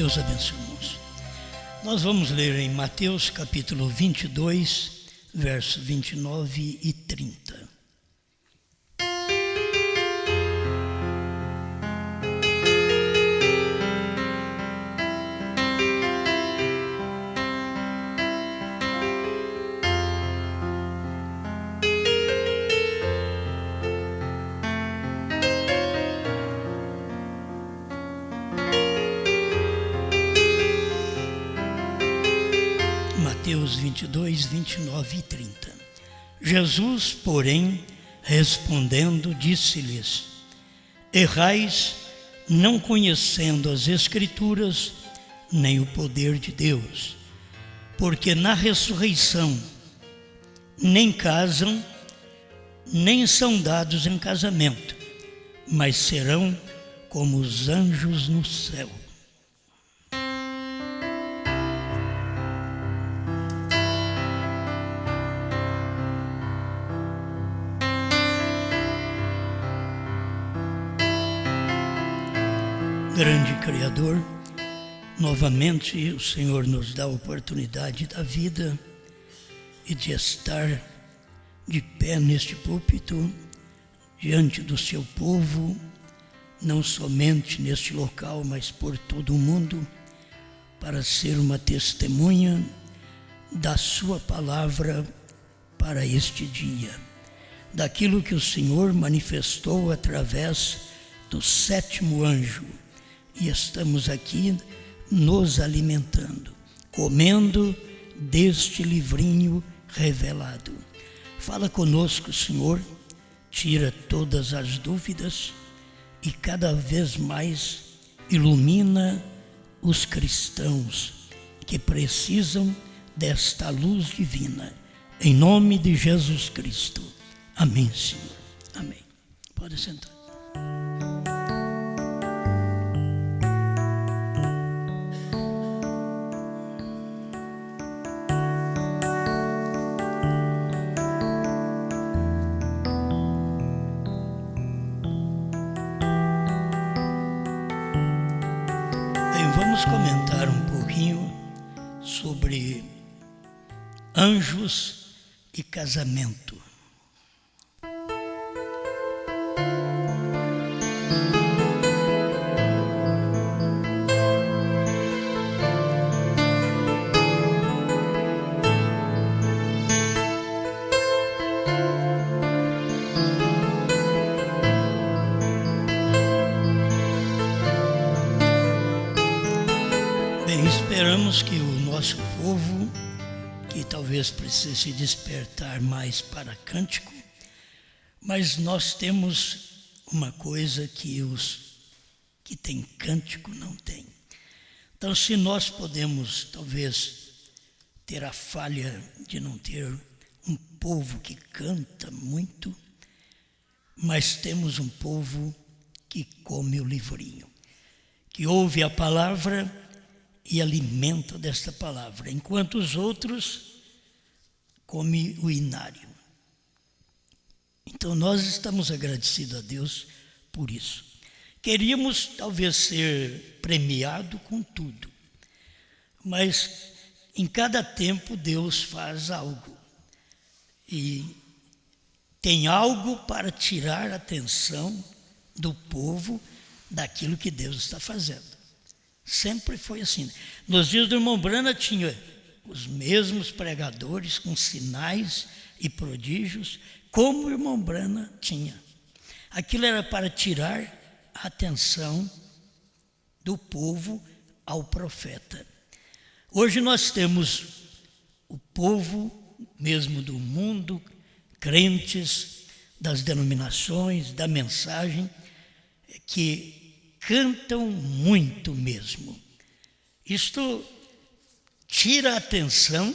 Deus abençoe, irmãos. Nós vamos ler em Mateus capítulo 22, versos 29 e 30. Mateus 22, 29 e 30. Jesus, porém, respondendo, disse-lhes: Errais, não conhecendo as Escrituras, nem o poder de Deus, porque na ressurreição nem casam, nem são dados em casamento, mas serão como os anjos no céu. Grande Criador, novamente o Senhor nos dá a oportunidade da vida e de estar de pé neste púlpito, diante do seu povo, não somente neste local, mas por todo o mundo, para ser uma testemunha da sua palavra para este dia, daquilo que o Senhor manifestou através do sétimo anjo. E estamos aqui nos alimentando, comendo deste livrinho revelado. Fala conosco, Senhor, tira todas as dúvidas e cada vez mais ilumina os cristãos que precisam desta luz divina. Em nome de Jesus Cristo. Amém, Senhor. Amém. Pode sentar. Vamos comentar um pouquinho sobre anjos e casamento. Esperamos que o nosso povo, que talvez precise se despertar mais para cântico, mas nós temos uma coisa que os que têm cântico não têm. Então, se nós podemos talvez ter a falha de não ter um povo que canta muito, mas temos um povo que come o livrinho, que ouve a palavra e alimenta desta palavra, enquanto os outros comem o inário. Então nós estamos agradecidos a Deus por isso. Queríamos talvez ser premiado com tudo, mas em cada tempo Deus faz algo e tem algo para tirar a atenção do povo daquilo que Deus está fazendo. Sempre foi assim. Nos dias do irmão Brana tinha os mesmos pregadores com sinais e prodígios, como o irmão Brana tinha. Aquilo era para tirar a atenção do povo ao profeta. Hoje nós temos o povo mesmo do mundo, crentes das denominações, da mensagem, que cantam muito mesmo. Isto tira a atenção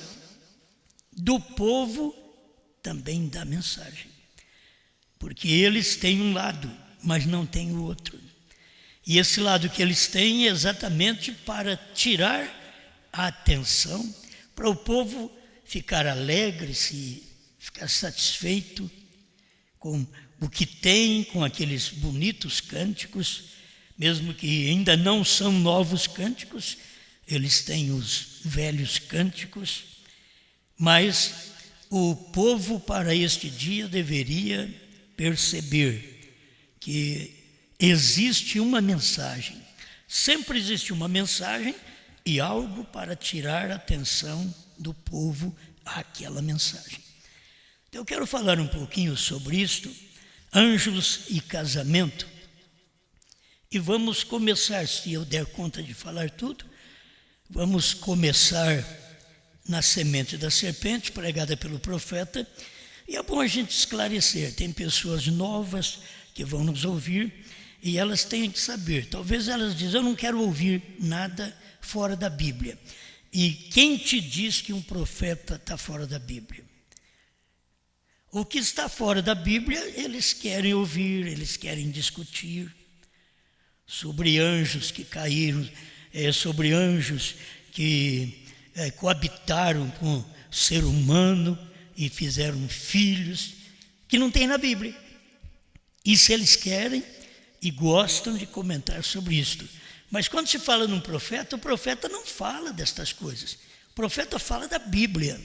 do povo também da mensagem, porque eles têm um lado, mas não têm o outro. E esse lado que eles têm é exatamente para tirar a atenção, para o povo ficar alegre, ficar satisfeito com o que tem, com aqueles bonitos cânticos, mesmo que ainda não são novos cânticos, eles têm os velhos cânticos, mas o povo para este dia deveria perceber que existe uma mensagem, sempre existe uma mensagem e algo para tirar a atenção do povo àquela mensagem. Então, eu quero falar um pouquinho sobre isto, anjos e casamento, e vamos começar, se eu der conta de falar tudo, vamos começar na semente da serpente, pregada pelo profeta, e é bom a gente esclarecer, tem pessoas novas que vão nos ouvir, e elas têm que saber, talvez elas dizem, eu não quero ouvir nada fora da Bíblia. E quem te diz que um profeta está fora da Bíblia? O que está fora da Bíblia, eles querem ouvir, eles querem discutir sobre anjos que caíram, sobre anjos que coabitaram com o ser humano e fizeram filhos, que não tem na Bíblia. Isso eles querem e gostam de comentar sobre isto. Mas quando se fala num profeta, o profeta não fala destas coisas. O profeta fala da Bíblia.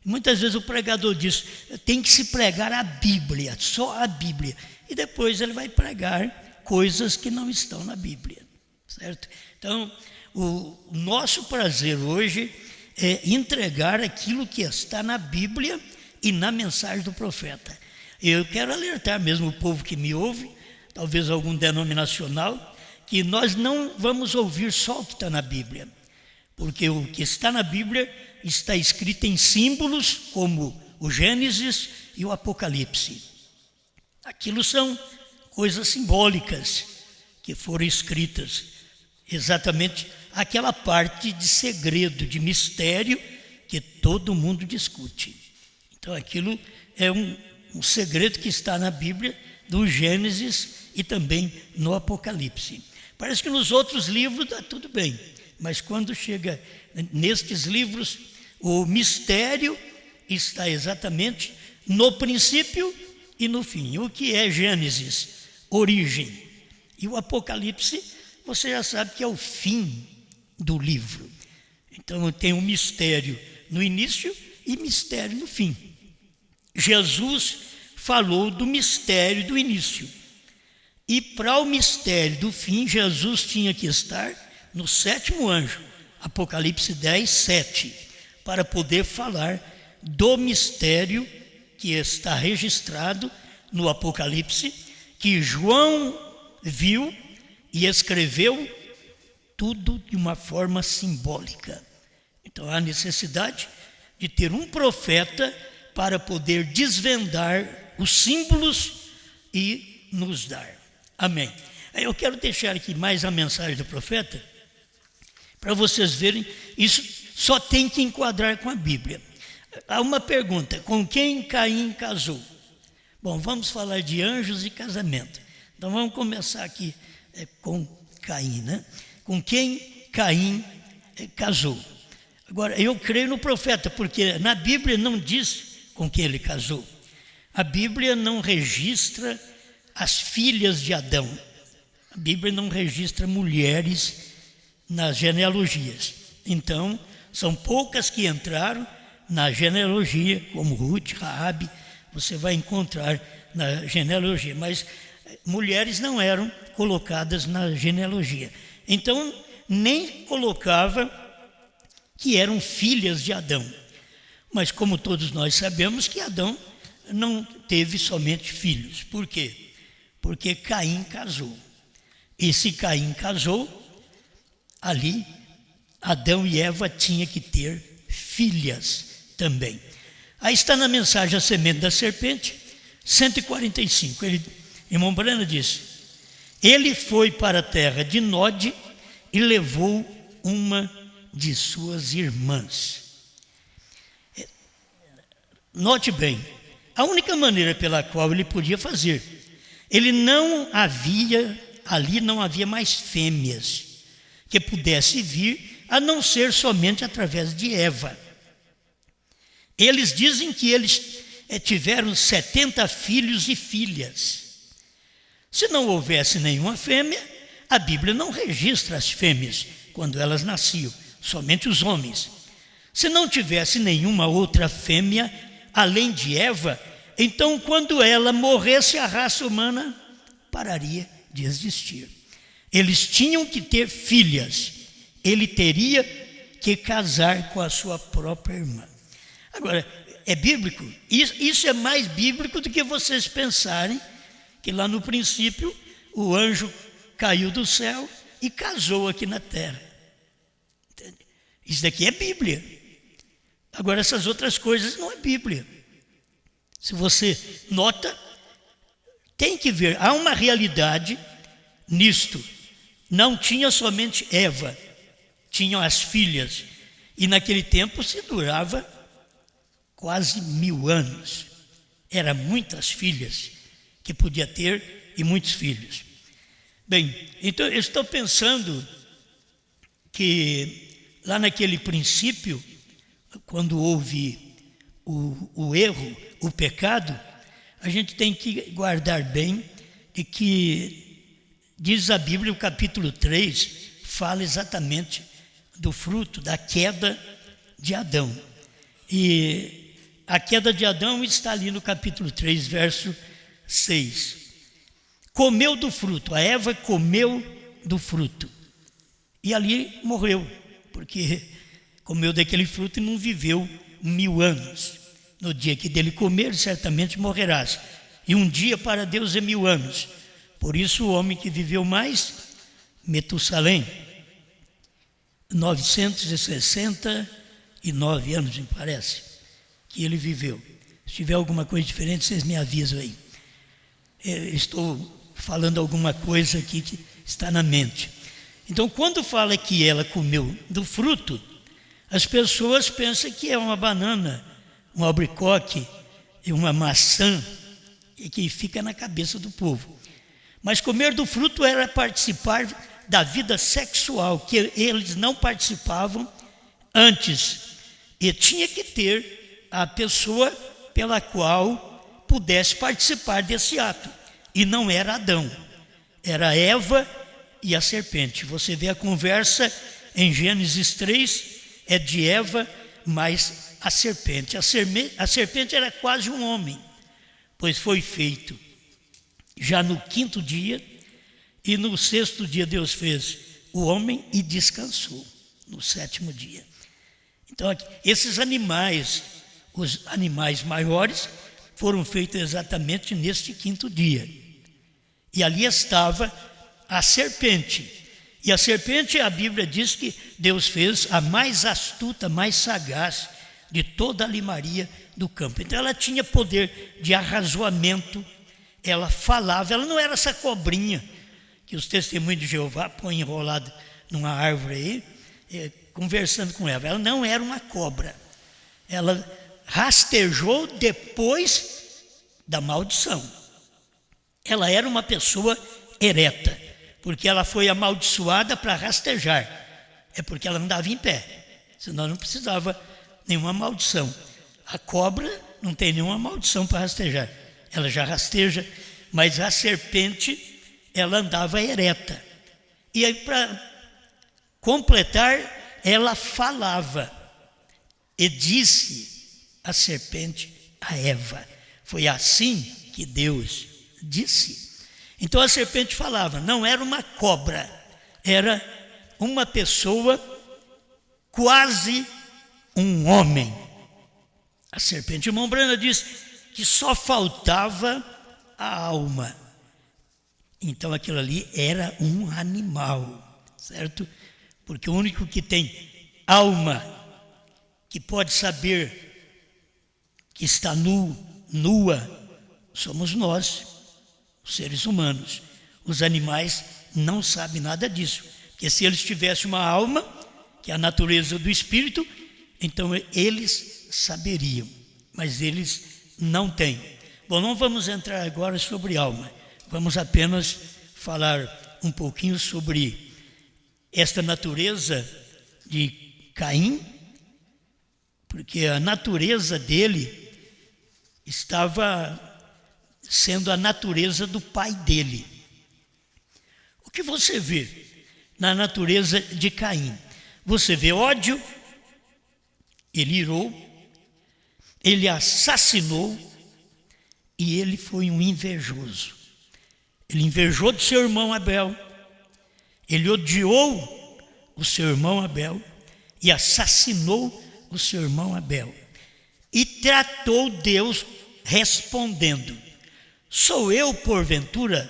Muitas vezes o pregador diz, tem que se pregar a Bíblia, só a Bíblia. E depois ele vai pregar coisas que não estão na Bíblia, certo? Então, o nosso prazer hoje é entregar aquilo que está na Bíblia e na mensagem do profeta. Eu quero alertar mesmo o povo que me ouve, talvez algum denominacional, que nós não vamos ouvir só o que está na Bíblia, porque o que está na Bíblia está escrito em símbolos como o Gênesis e o Apocalipse. Aquilo são coisas simbólicas que foram escritas, exatamente aquela parte de segredo, de mistério que todo mundo discute. Então aquilo é um segredo que está na Bíblia, do Gênesis e também no Apocalipse. Parece que nos outros livros está tudo bem, mas quando chega nestes livros, o mistério está exatamente no princípio e no fim. O que é Gênesis? Origem. E o Apocalipse, você já sabe que é o fim do livro. Então tem um mistério no início e mistério no fim. Jesus falou do mistério do início. E para o mistério do fim, Jesus tinha que estar no sétimo anjo, Apocalipse 10, 7, para poder falar do mistério que está registrado no Apocalipse, que João viu e escreveu tudo de uma forma simbólica. Então há necessidade de ter um profeta para poder desvendar os símbolos e nos dar. Amém. Eu quero deixar aqui mais a mensagem do profeta, para vocês verem, isso só tem que enquadrar com a Bíblia. Há uma pergunta, com quem Caim casou? Bom, vamos falar de anjos e casamento. Então vamos começar aqui com Caim, né? Com quem Caim casou. Agora, eu creio no profeta, porque na Bíblia não diz com quem ele casou. A Bíblia não registra as filhas de Adão. A Bíblia não registra mulheres nas genealogias. Então, são poucas que entraram na genealogia, como Ruth, Raabe, você vai encontrar na genealogia, mas mulheres não eram colocadas na genealogia. Então, nem colocava que eram filhas de Adão. Mas como todos nós sabemos que Adão não teve somente filhos. Por quê? Porque Caim casou. E se Caim casou, ali Adão e Eva tinham que ter filhas também. Aí está na mensagem A Semente da Serpente, 145. Irmão Brana diz, ele foi para a terra de Nod e levou uma de suas irmãs. Note bem, a única maneira pela qual ele podia fazer, ali não havia mais fêmeas que pudesse vir, a não ser somente através de Eva. Eles dizem que eles tiveram 70 filhos e filhas. Se não houvesse nenhuma fêmea, A Bíblia não registra as fêmeas quando elas nasciam, somente os homens. Se não tivesse nenhuma outra fêmea, além de Eva, então quando ela morresse, a raça humana pararia de existir. Eles tinham que ter filhas. Ele teria que casar com a sua própria irmã. Agora, é bíblico? Isso é mais bíblico do que vocês pensarem que lá no princípio o anjo caiu do céu e casou aqui na terra. Entende? Isso daqui é Bíblia. Agora, essas outras coisas não é Bíblia. Se você nota, tem que ver, há uma realidade nisto. Não tinha somente Eva, tinham as filhas. E naquele tempo se durava quase 1000 anos. Eram muitas filhas que podia ter e muitos filhos. Bem, então eu estou pensando que lá naquele princípio, quando houve o erro, o pecado, a gente tem que guardar bem de que diz a Bíblia, o capítulo 3, fala exatamente do fruto da queda de Adão. E a queda de Adão está ali no capítulo 3, verso 6. Comeu do fruto, a Eva comeu do fruto. E ali morreu, porque comeu daquele fruto e não viveu 1000 anos. No dia que dele comer, certamente morrerás. E um dia para Deus é 1000 anos. Por isso o homem que viveu mais, Metusalém, 969 anos, me parece, que ele viveu. Se tiver alguma coisa diferente, vocês me avisam aí. Eu estou falando alguma coisa aqui que está na mente. Então, quando fala que ela comeu do fruto, as pessoas pensam que é uma banana, um albaricoque e uma maçã, e que fica na cabeça do povo. Mas comer do fruto era participar da vida sexual, que eles não participavam antes. E tinha que ter a pessoa pela qual pudesse participar desse ato. E não era Adão, era Eva e a serpente. Você vê a conversa em Gênesis 3, é de Eva mais a serpente. A serpente era quase um homem, pois foi feito já no 5º dia, e no 6º dia Deus fez o homem e descansou no 7º dia. Então, esses animais, os animais maiores, foram feitos exatamente neste 5º dia. E ali estava a serpente. E a serpente, a Bíblia diz que Deus fez a mais astuta, mais sagaz de toda a limaria do campo. Então ela tinha poder de arrazoamento, ela falava, ela não era essa cobrinha que os testemunhos de Jeová põem enrolado numa árvore aí, conversando com ela. Ela não era uma cobra. Ela rastejou depois da maldição. Ela era uma pessoa ereta, porque ela foi amaldiçoada para rastejar. É porque ela andava em pé, senão não precisava nenhuma maldição. A cobra não tem nenhuma maldição para rastejar, ela já rasteja, mas a serpente, ela andava ereta. E aí, para completar, ela falava, e disse a serpente a Eva. Foi assim que Deus disse. Então a serpente falava, não era uma cobra, era uma pessoa, quase um homem. A serpente, irmão Brana, diz que só faltava a alma. Então aquilo ali era um animal, certo? Porque o único que tem alma, que pode saber que está nua, somos nós, os seres humanos. Os animais não sabem nada disso, porque se eles tivessem uma alma, que é a natureza do espírito, então eles saberiam, mas eles não têm. Bom, não vamos entrar agora sobre alma, vamos apenas falar um pouquinho sobre esta natureza de Caim, porque a natureza dele estava sendo a natureza do pai dele. O O que você vê na natureza de Caim? Você vê ódio, ele irou, ele assassinou e ele foi um invejoso. Ele invejou do seu irmão Abel, ele odiou o seu irmão Abel e assassinou o seu irmão Abel. E tratou Deus respondendo: sou eu, porventura,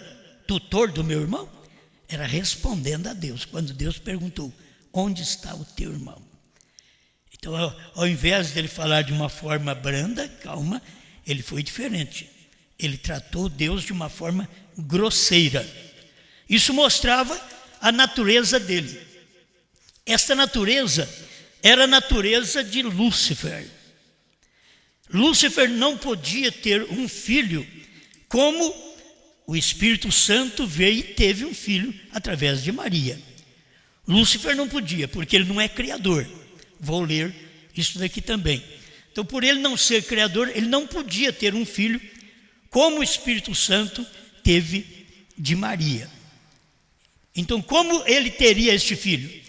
tutor do meu irmão? Era respondendo a Deus, quando Deus perguntou: onde está o teu irmão? Então, ao invés dele falar de uma forma branda, calma, ele foi diferente. Ele tratou Deus de uma forma grosseira. Isso mostrava a natureza dele. Esta natureza era a natureza de Lúcifer. Lúcifer não podia ter um filho, como o Espírito Santo veio e teve um filho através de Maria. Lúcifer não podia, porque ele não é criador. Vou ler isso daqui também. Então, por ele não ser criador, ele não podia ter um filho, como o Espírito Santo teve de Maria. Então, como ele teria este filho?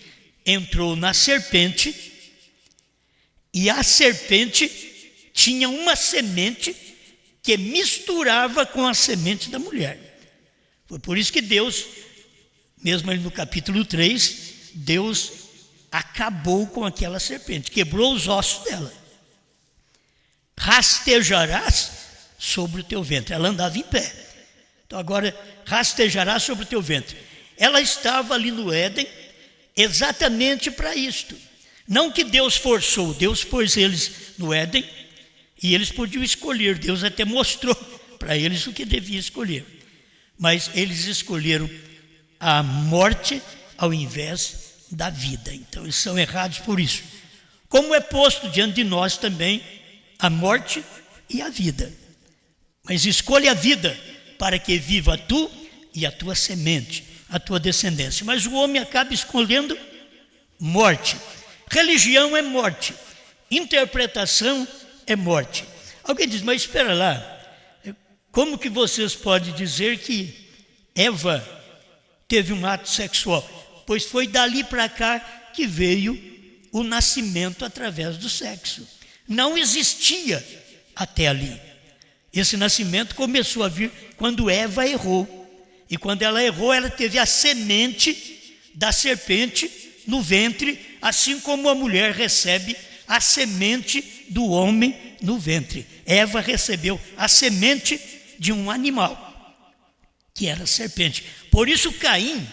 Entrou na serpente, e a serpente tinha uma semente que misturava com a semente da mulher. Foi por isso que Deus, mesmo ali no capítulo 3, Deus acabou com aquela serpente, quebrou os ossos dela. Rastejarás sobre o teu ventre. Ela andava em pé. Então agora, rastejarás sobre o teu ventre. Ela estava ali no Éden exatamente para isto. Não que Deus forçou, Deus pôs eles no Éden e eles podiam escolher. Deus até mostrou para eles o que devia escolher. Mas eles escolheram a morte ao invés da vida. Então eles são errados por isso. Como é posto diante de nós também a morte e a vida. Mas escolha a vida para que viva tu e a tua semente, a tua descendência. Mas o homem acaba escolhendo morte. Religião é morte. Interpretação é morte. Alguém diz, mas espera lá, como que vocês podem dizer que Eva teve um ato sexual? Pois foi dali para cá que veio o nascimento através do sexo. Não existia até ali. Esse nascimento começou a vir quando Eva errou. E quando ela errou, ela teve a semente da serpente no ventre, assim como a mulher recebe a semente do homem no ventre. Eva recebeu a semente de um animal, que era a serpente. Por isso Caim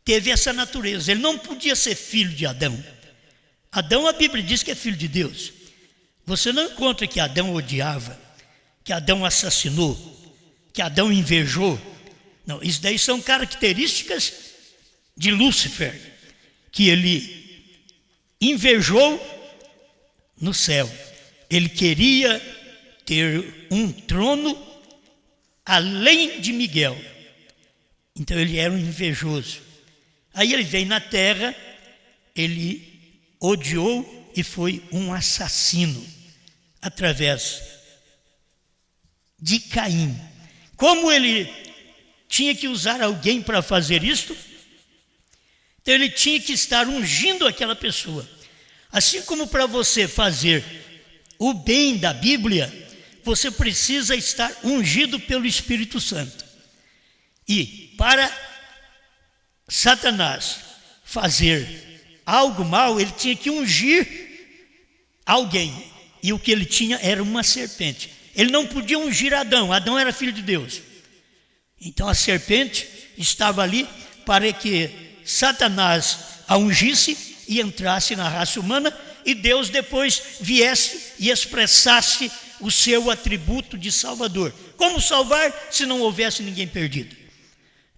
teve essa natureza. Ele não podia ser filho de Adão. Adão, a Bíblia diz que é filho de Deus. Você não encontra que Adão odiava, que Adão assassinou, que Adão invejou. Não, isso daí são características de Lúcifer, que ele invejou no céu. Ele queria ter um trono além de Miguel. Então ele era um invejoso. Aí ele veio na terra, ele odiou e foi um assassino através de Caim. Como ele tinha que usar alguém para fazer isto, então ele tinha que estar ungindo aquela pessoa. Assim como para você fazer o bem da Bíblia, você precisa estar ungido pelo Espírito Santo. E para Satanás fazer algo mal, ele tinha que ungir alguém. E o que ele tinha era uma serpente. Ele não podia ungir Adão. Adão era filho de Deus. Então a serpente estava ali para que Satanás a ungisse e entrasse na raça humana, e Deus depois viesse e expressasse o seu atributo de Salvador. Como salvar se não houvesse ninguém perdido?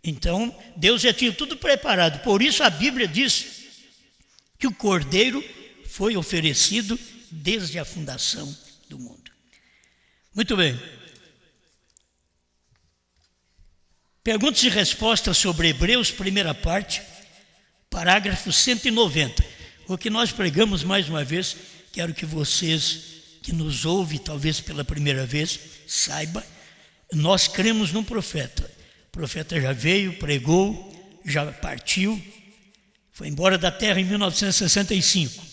Então Deus já tinha tudo preparado. Por isso a Bíblia diz que o Cordeiro foi oferecido desde a fundação do mundo. Muito bem. Perguntas e respostas sobre Hebreus, primeira parte, parágrafo 190. O que nós pregamos mais uma vez, quero que vocês que nos ouvem, talvez pela primeira vez, saibam, nós cremos num profeta. O profeta já veio, pregou, já partiu, foi embora da terra em 1965,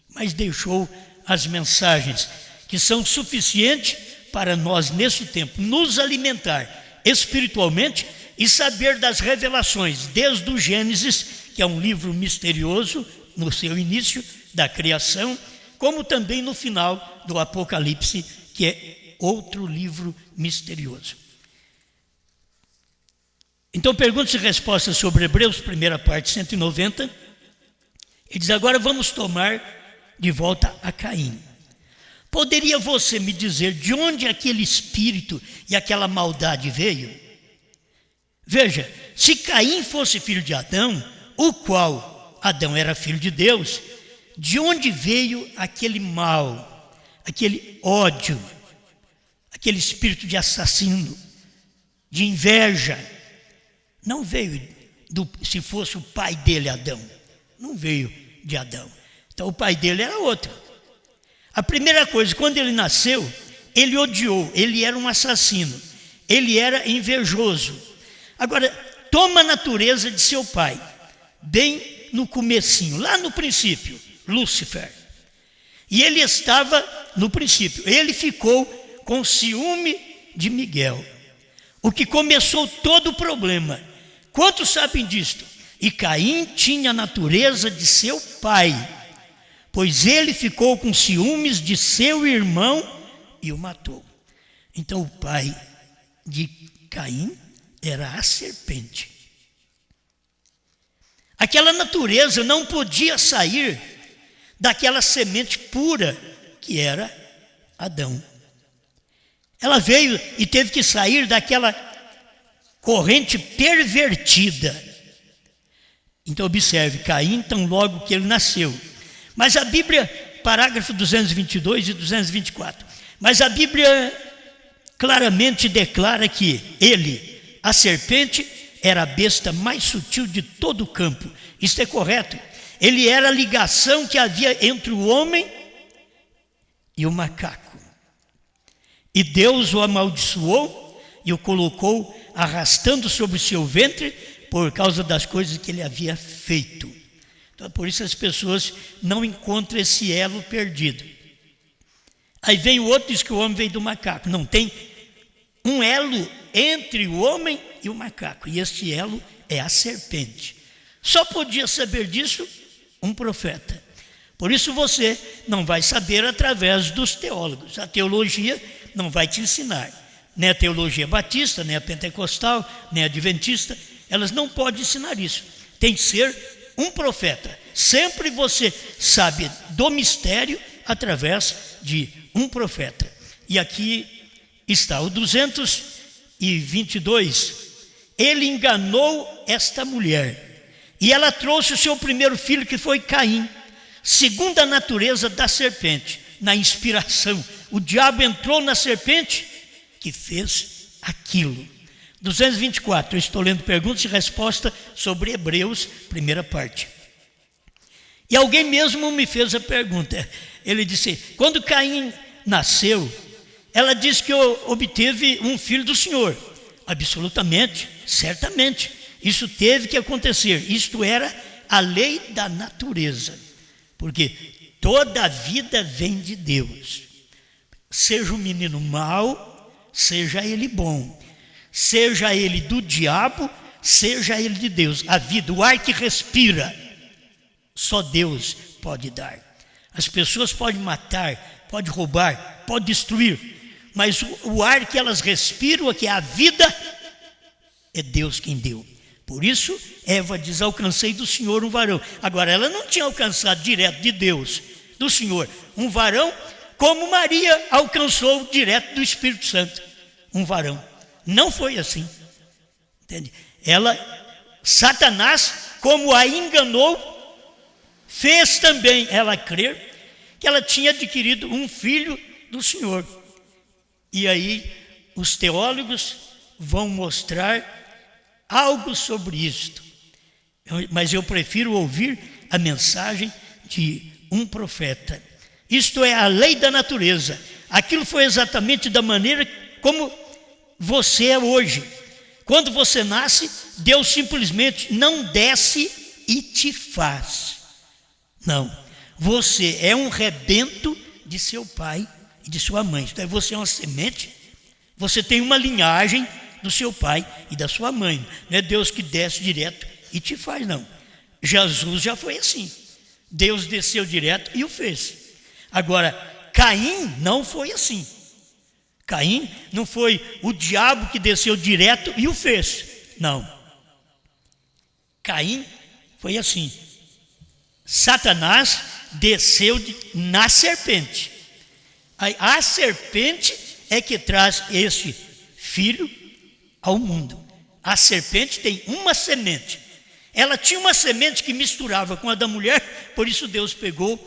mas deixou as mensagens que são suficientes para nós, nesse tempo, nos alimentar espiritualmente e saber das revelações, desde o Gênesis, que é um livro misterioso no seu início, da criação, como também no final do Apocalipse, que é outro livro misterioso. Então, perguntas e respostas sobre Hebreus, primeira parte, 190. Ele diz: agora vamos tomar de volta a Caim. Poderia você me dizer de onde aquele espírito e aquela maldade veio? Veja, se Caim fosse filho de Adão, o qual Adão era filho de Deus, de onde veio aquele mal, aquele ódio, aquele espírito de assassino, de inveja? Não veio se fosse o pai dele, Adão. Não veio de Adão. Então o pai dele era outro. A primeira coisa, quando ele nasceu, ele odiou, ele era um assassino, ele era invejoso. Agora, toma a natureza de seu pai, bem no comecinho, lá no princípio, Lúcifer. E ele estava no princípio, ele ficou com ciúme de Miguel, o que começou todo o problema. Quantos sabem disto? E Caim tinha a natureza de seu pai, pois ele ficou com ciúmes de seu irmão e o matou. Então o pai de Caim era a serpente. Aquela natureza não podia sair daquela semente pura que era Adão. Ela veio e teve que sair daquela corrente pervertida. Então observe, Caim, tão logo que ele nasceu. Mas a Bíblia, parágrafo 222 e 224, mas a Bíblia claramente declara que ele, a serpente, era a besta mais sutil de todo o campo. Isto é correto. Ele era a ligação que havia entre o homem e o macaco. E Deus o amaldiçoou e o colocou arrastando sobre o seu ventre por causa das coisas que ele havia feito. Então, por isso as pessoas não encontram esse elo perdido. Aí vem o outro e diz que o homem veio do macaco. Não, tem um elo entre o homem e o macaco. E este elo é a serpente. Só podia saber disso um profeta. Por isso você não vai saber através dos teólogos. A teologia não vai te ensinar. Nem a teologia batista, nem a pentecostal, nem a adventista. Elas não podem ensinar isso. Tem que ser um profeta. Sempre você sabe do mistério através de um profeta. E aqui está o 222. Ele enganou esta mulher e ela trouxe o seu primeiro filho, que foi Caim, segundo a natureza da serpente. Na inspiração, o diabo entrou na serpente que fez aquilo. 224, eu estou lendo perguntas e respostas sobre Hebreus, primeira parte. E alguém mesmo me fez a pergunta. Ele disse: quando Caim nasceu, ela disse que obteve um filho do Senhor. Absolutamente, certamente, isso teve que acontecer. Isto era a lei da natureza, porque toda a vida vem de Deus. Seja o menino mau, seja ele bom, seja ele do diabo, seja ele de Deus. A vida, o ar que respira, só Deus pode dar. As pessoas podem matar, podem roubar, podem destruir, mas o ar que elas respiram, que é a vida, é Deus quem deu. Por isso, Eva diz: alcancei do Senhor um varão. Agora, ela não tinha alcançado direto de Deus, do Senhor, um varão, como Maria alcançou direto do Espírito Santo, um varão. Não foi assim, entende? Satanás, como a enganou, fez também ela crer que ela tinha adquirido um filho do Senhor. E aí os teólogos vão mostrar algo sobre isto. Mas eu prefiro ouvir a mensagem de um profeta. Isto é a lei da natureza. Aquilo foi exatamente da maneira como você é hoje. Quando você nasce, Deus simplesmente não desce e te faz. Não, você é um rebento de seu pai e de sua mãe. Então, você é uma semente, você tem uma linhagem do seu pai e da sua mãe. Não é Deus que desce direto e te faz, não. Jesus já foi assim. Deus desceu direto e o fez. Agora, Caim não foi assim. Caim não foi o diabo que desceu direto e o fez. Não. Caim foi assim. Satanás desceu na serpente. A serpente é que traz esse filho ao mundo. A serpente tem uma semente. Ela tinha uma semente que misturava com a da mulher, por isso Deus pegou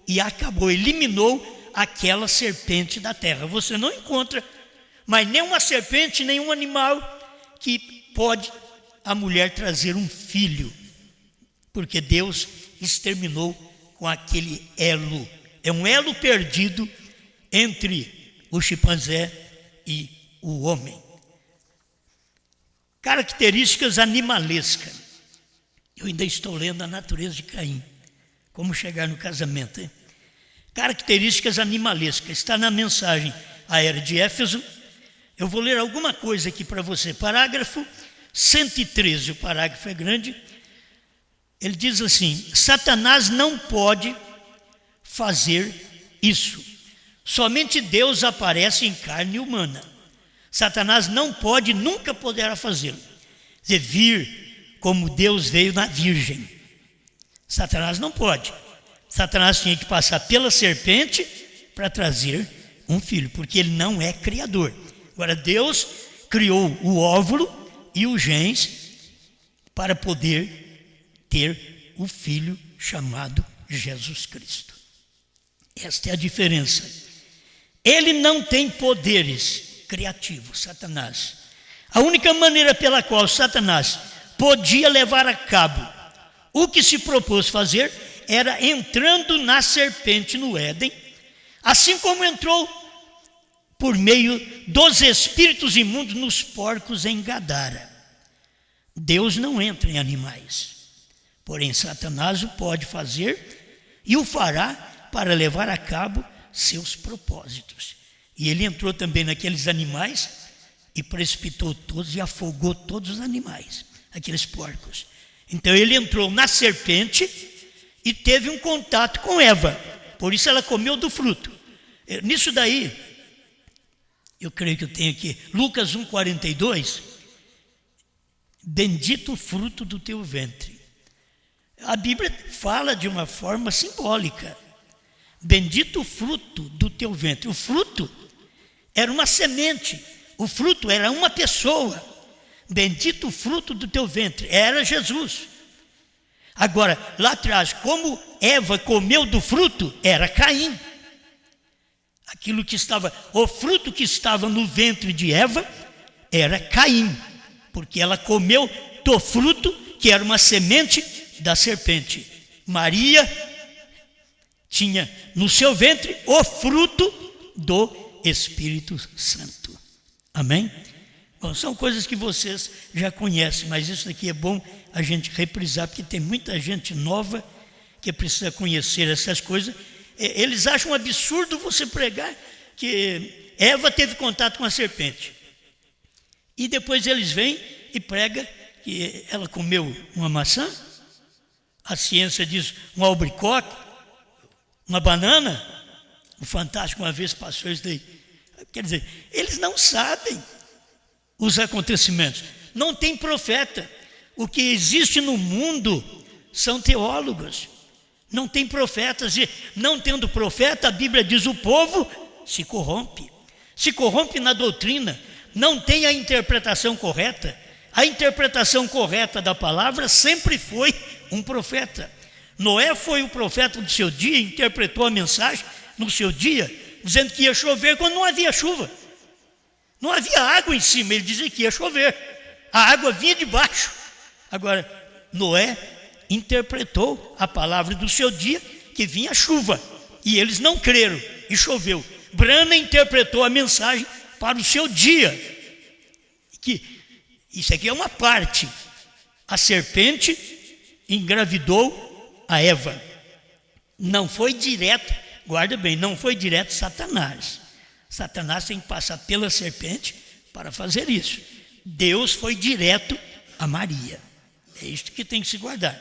e acabou, eliminou aquela serpente da terra. Você não encontra mais nenhuma serpente, nenhum animal que pode a mulher trazer um filho, porque Deus exterminou com aquele elo. É um elo perdido entre o chimpanzé e o homem. Características animalescas. Eu ainda estou lendo a natureza de Caim. Como chegar no casamento, hein? Características animalescas. Está na mensagem à era de Éfeso. Eu vou ler alguma coisa aqui para você. Parágrafo 113, o parágrafo é grande. Ele diz assim: Satanás não pode fazer isso. Somente Deus aparece em carne humana. Satanás não pode, nunca poderá fazê-lo. Quer dizer, vir como Deus veio na virgem. Satanás não pode. Satanás tinha que passar pela serpente para trazer um filho, porque ele não é criador. Agora, Deus criou o óvulo e o gens para poder ter o filho chamado Jesus Cristo. Esta é a diferença. Ele não tem poderes criativos, Satanás. A única maneira pela qual Satanás podia levar a cabo o que se propôs fazer era entrando na serpente no Éden, assim como entrou por meio dos espíritos imundos nos porcos em Gadara. Deus não entra em animais, porém Satanás o pode fazer e o fará para levar a cabo seus propósitos. E ele entrou também naqueles animais e precipitou todos e afogou todos os animais, aqueles porcos. Então ele entrou na serpente e teve um contato com Eva, por isso ela comeu do fruto. Nisso daí, eu creio que eu tenho aqui, Lucas 1,42, bendito o fruto do teu ventre. A Bíblia fala de uma forma simbólica, bendito o fruto do teu ventre. O fruto era uma semente, o fruto era uma pessoa. Bendito o fruto do teu ventre, era Jesus. Agora, lá atrás, como Eva comeu do fruto, era Caim. Aquilo que estava, o fruto que estava no ventre de Eva, era Caim, porque ela comeu do fruto, que era uma semente da serpente. Maria tinha no seu ventre o fruto do Espírito Santo. Amém? Bom, são coisas que vocês já conhecem, mas isso aqui é bom a gente reprisar, porque tem muita gente nova que precisa conhecer essas coisas. Eles acham um absurdo você pregar que Eva teve contato com a serpente. E depois eles vêm e pregam que ela comeu uma maçã, a ciência diz um albaricoque, uma banana. O Fantástico uma vez passou isso daí. Quer dizer, eles não sabem os acontecimentos. Não tem profeta. O que existe no mundo são teólogos. Não tem profetas. E não tendo profeta, a Bíblia diz, o povo se corrompe. Se corrompe na doutrina. Não tem a interpretação correta. A interpretação correta da palavra sempre foi um profeta. Noé foi o profeta do seu dia, interpretou a mensagem no seu dia, dizendo que ia chover quando não havia chuva. Não havia água em cima, ele dizia que ia chover. A água vinha de baixo. Agora, Noé interpretou a palavra do seu dia, que vinha chuva. E eles não creram, e choveu. Brana interpretou a mensagem para o seu dia, que Isso aqui é uma parte. A serpente engravidou a Eva. Não foi direto, guarda bem, não foi direto Satanás. Satanás tem que passar pela serpente para fazer isso. Deus foi direto a Maria. É isto que tem que se guardar.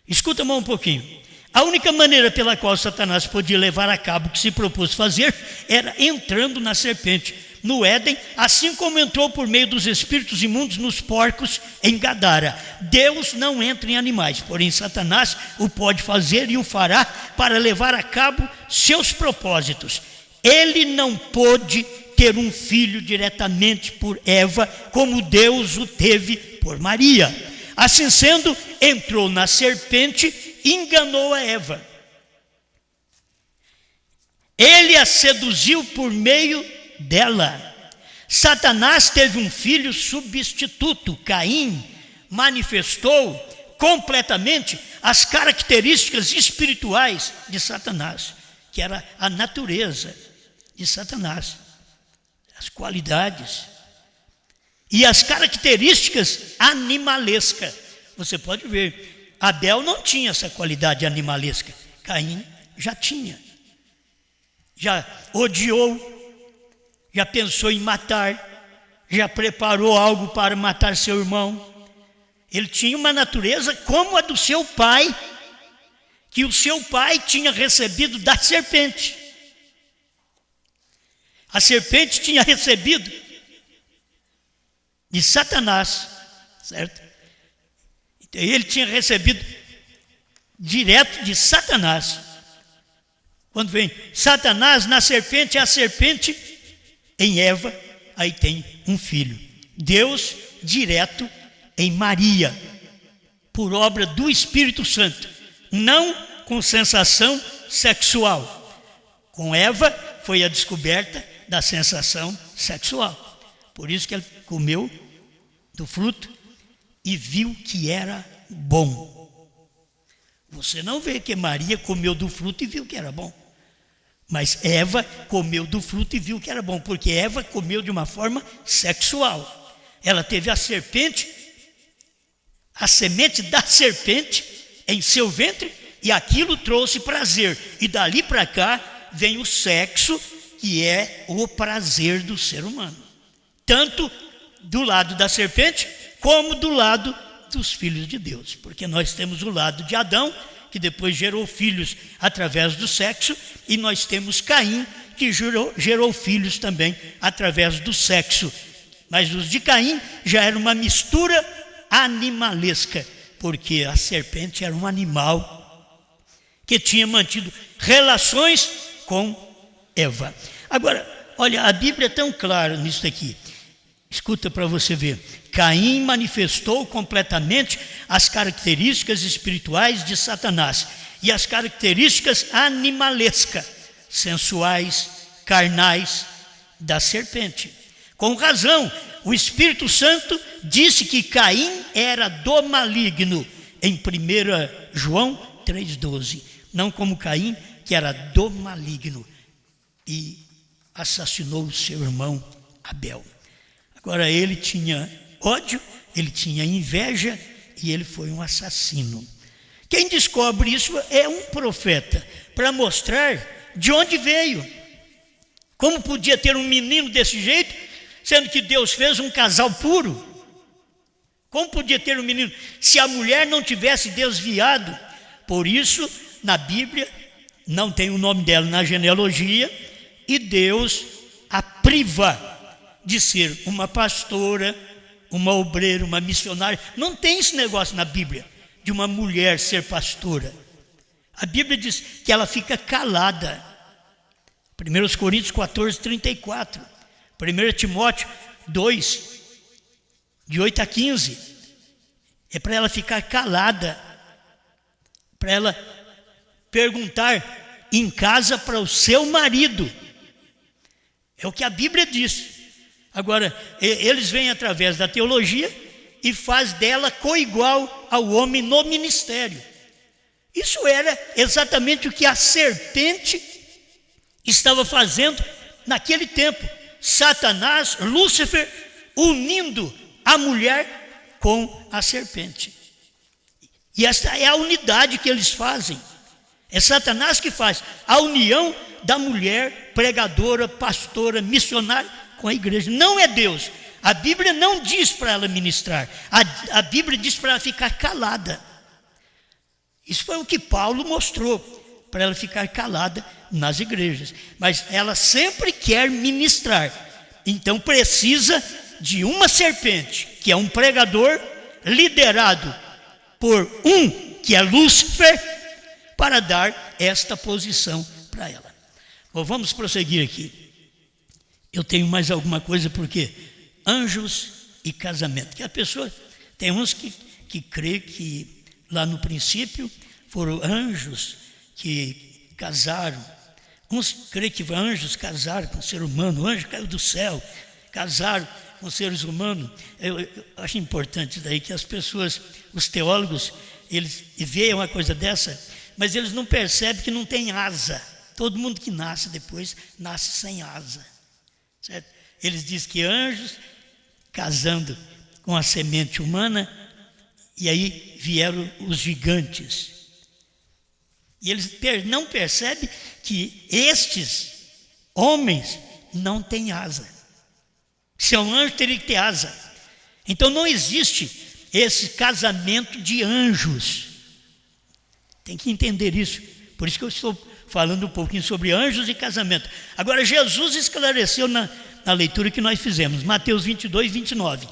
Escuta mais um pouquinho. A única maneira pela qual Satanás podia levar a cabo o que se propôs fazer era entrando na serpente, no Éden, assim como entrou por meio dos espíritos imundos nos porcos em Gadara. Deus não entra em animais, porém Satanás o pode fazer e o fará para levar a cabo seus propósitos. Ele não pôde ter um filho diretamente por Eva, como Deus o teve por Maria. Assim sendo, entrou na serpente, enganou a Eva. Ele a seduziu por meio dela. Satanás teve um filho substituto. Caim manifestou completamente as características espirituais de Satanás, que era a natureza de Satanás, as qualidades e as características animalescas. Você pode ver, Abel não tinha essa qualidade animalesca, Caim já tinha. Já odiou, já pensou em matar, já preparou algo para matar seu irmão. Ele tinha uma natureza como a do seu pai, que o seu pai tinha recebido da serpente. A serpente tinha recebido de Satanás, certo? Então, ele tinha recebido direto de Satanás. Quando vem Satanás na serpente, a serpente em Eva, aí tem um filho. Deus direto em Maria, por obra do Espírito Santo, não com sensação sexual. Com Eva foi a descoberta da sensação sexual. Por isso que ele comeu do fruto e viu que era bom. Você não vê que Maria comeu do fruto e viu que era bom. Mas Eva comeu do fruto e viu que era bom, porque Eva comeu de uma forma sexual. Ela teve a serpente, a semente da serpente em seu ventre, e aquilo trouxe prazer. E dali para cá vem o sexo, que é o prazer do ser humano. Tanto do lado da serpente, como do lado dos filhos de Deus. Porque nós temos o lado de Adão, que depois gerou filhos através do sexo, e nós temos Caim, que gerou filhos também através do sexo. Mas os de Caim já era uma mistura animalesca, porque a serpente era um animal que tinha mantido relações com Eva. Agora, olha, a Bíblia é tão clara nisso aqui. Escuta para você ver. Caim manifestou completamente as características espirituais de Satanás e as características animalescas, sensuais, carnais da serpente. Com razão, o Espírito Santo disse que Caim era do maligno, em 1 João 3,12. Não como Caim, que era do maligno e assassinou o seu irmão Abel. Agora, ele tinha ódio, ele tinha inveja e ele foi um assassino. Quem descobre isso é um profeta, para mostrar de onde veio. Como podia ter um menino desse jeito, sendo que Deus fez um casal puro? Como podia ter um menino se a mulher não tivesse desviado? Por isso, na Bíblia, não tem o nome dela na genealogia, e Deus a priva de ser uma pastora, uma obreira, uma missionária. Não tem esse negócio na Bíblia, de uma mulher ser pastora. A Bíblia diz que ela fica calada. 1 Coríntios 14, 34. 1 Timóteo 2, de 8 a 15. É para ela ficar calada, para ela perguntar em casa para o seu marido. É o que a Bíblia diz. Agora, eles vêm através da teologia e faz dela coigual ao homem no ministério. Isso era exatamente o que a serpente estava fazendo naquele tempo. Satanás, Lúcifer, unindo a mulher com a serpente. E essa é a unidade que eles fazem. É Satanás que faz a união da mulher pregadora, pastora, missionária com a igreja. Não é Deus. A Bíblia não diz para ela ministrar. A Bíblia diz para ela ficar calada. Isso foi o que Paulo mostrou, para ela ficar calada nas igrejas. Mas ela sempre quer ministrar. Então precisa de uma serpente, que é um pregador liderado por um, que é Lúcifer, para dar esta posição para ela. Bom, vamos prosseguir aqui. Eu tenho mais alguma coisa, porque anjos e casamento. Que a pessoa, tem uns que crê que lá no princípio foram anjos que casaram. Uns crê que anjos casaram com o ser humano, o anjo caiu do céu, casaram com seres humanos. Eu acho importante daí que as pessoas, os teólogos, eles veem uma coisa dessa, mas eles não percebem que não tem asa. Todo mundo que nasce depois, nasce sem asa, certo? Eles dizem que anjos casando com a semente humana, e aí vieram os gigantes. E eles não percebem que estes homens não têm asa. Se é um anjo, teria que ter asa. Então não existe esse casamento de anjos. Tem que entender isso. Por isso que eu estou falando um pouquinho sobre anjos e casamento. Agora, Jesus esclareceu na leitura que nós fizemos, Mateus 22, 29.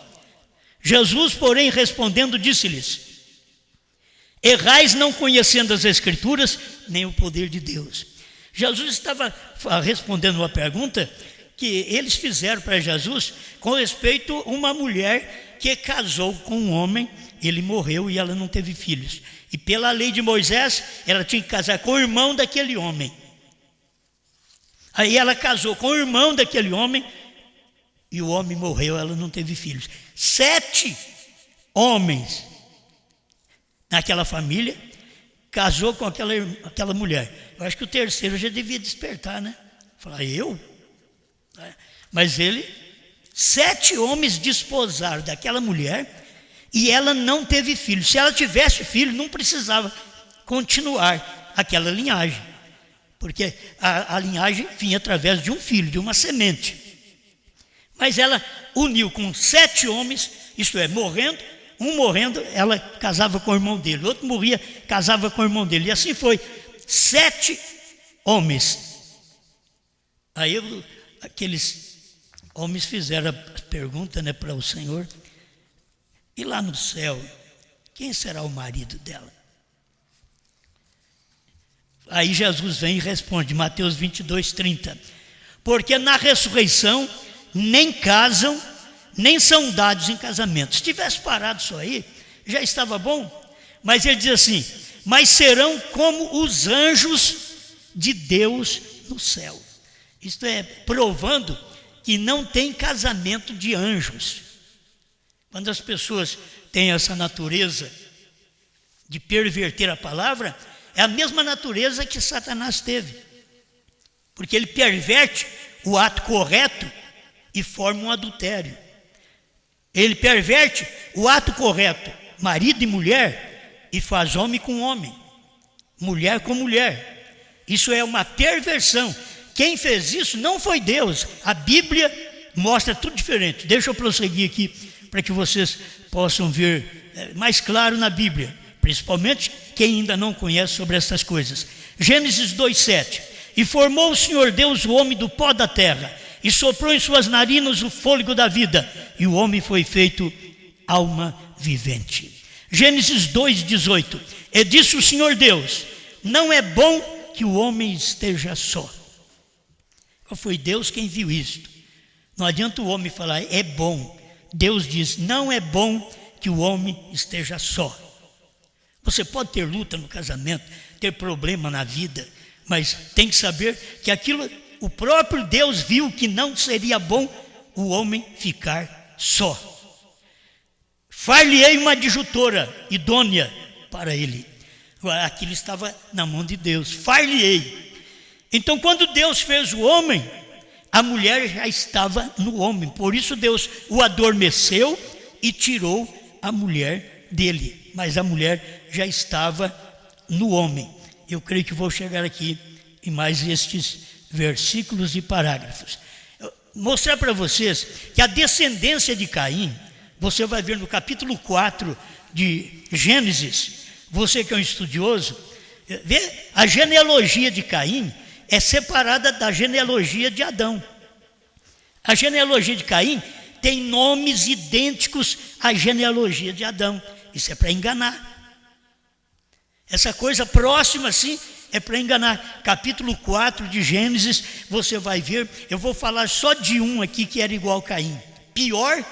Jesus, porém, respondendo, disse-lhes: errais não conhecendo as Escrituras, nem o poder de Deus. Jesus estava respondendo uma pergunta que eles fizeram para Jesus com respeito a uma mulher que casou com um homem, ele morreu e ela não teve filhos. E pela lei de Moisés, ela tinha que casar com o irmão daquele homem. Aí ela casou com o irmão daquele homem e o homem morreu, ela não teve filhos. 7 homens naquela família casou com aquela mulher. Eu acho que o terceiro já devia despertar, né? Falar, eu? Mas 7 homens desposaram daquela mulher e ela não teve filho. Se ela tivesse filho, não precisava continuar aquela linhagem, porque a linhagem vinha através de um filho, de uma semente. Mas ela uniu com 7 homens, isto é, um morrendo, ela casava com o irmão dele, outro morria, casava com o irmão dele, e assim foi, 7 homens. Aí aqueles homens fizeram a pergunta, né, para o Senhor: e lá no céu, quem será o marido dela? Aí Jesus vem e responde, Mateus 22, 30. Porque na ressurreição nem casam, nem são dados em casamento. Se tivesse parado só aí, já estava bom. Mas ele diz assim: mas serão como os anjos de Deus no céu. Isto é, provando que não tem casamento de anjos. Quando as pessoas têm essa natureza de perverter a palavra, é a mesma natureza que Satanás teve. Porque ele perverte o ato correto e forma um adultério. Ele perverte o ato correto, marido e mulher, e faz homem com homem, mulher com mulher. Isso é uma perversão. Quem fez isso não foi Deus. A Bíblia mostra tudo diferente. Deixa eu prosseguir aqui para que vocês possam ver mais claro na Bíblia, principalmente quem ainda não conhece sobre essas coisas. Gênesis 2:7. E formou o Senhor Deus o homem do pó da terra, e soprou em suas narinas o fôlego da vida, e o homem foi feito alma vivente. Gênesis 2:18. E disse o Senhor Deus: não é bom que o homem esteja só. Foi Deus quem viu isto. Não adianta o homem falar é bom. Deus diz: não é bom que o homem esteja só. Você pode ter luta no casamento, ter problema na vida, mas tem que saber que aquilo, o próprio Deus viu que não seria bom o homem ficar só. Far-lhe-ei uma adjutora idônea para ele. Aquilo estava na mão de Deus. Far-lhe-ei. Então, quando Deus fez o homem, a mulher já estava no homem. Por isso Deus o adormeceu, e tirou a mulher dele. Mas a mulher já estava no homem. Eu creio que vou chegar aqui em mais estes versículos e parágrafos. Mostrar para vocês que a descendência de Caim, você vai ver no capítulo 4 de Gênesis, você que é um estudioso, vê, a genealogia de Caim é separada da genealogia de Adão. A genealogia de Caim tem nomes idênticos à genealogia de Adão. Isso é para enganar. Essa coisa próxima assim é para enganar. Capítulo 4 de Gênesis, você vai ver, eu vou falar só de um aqui que era igual a Caim. Pior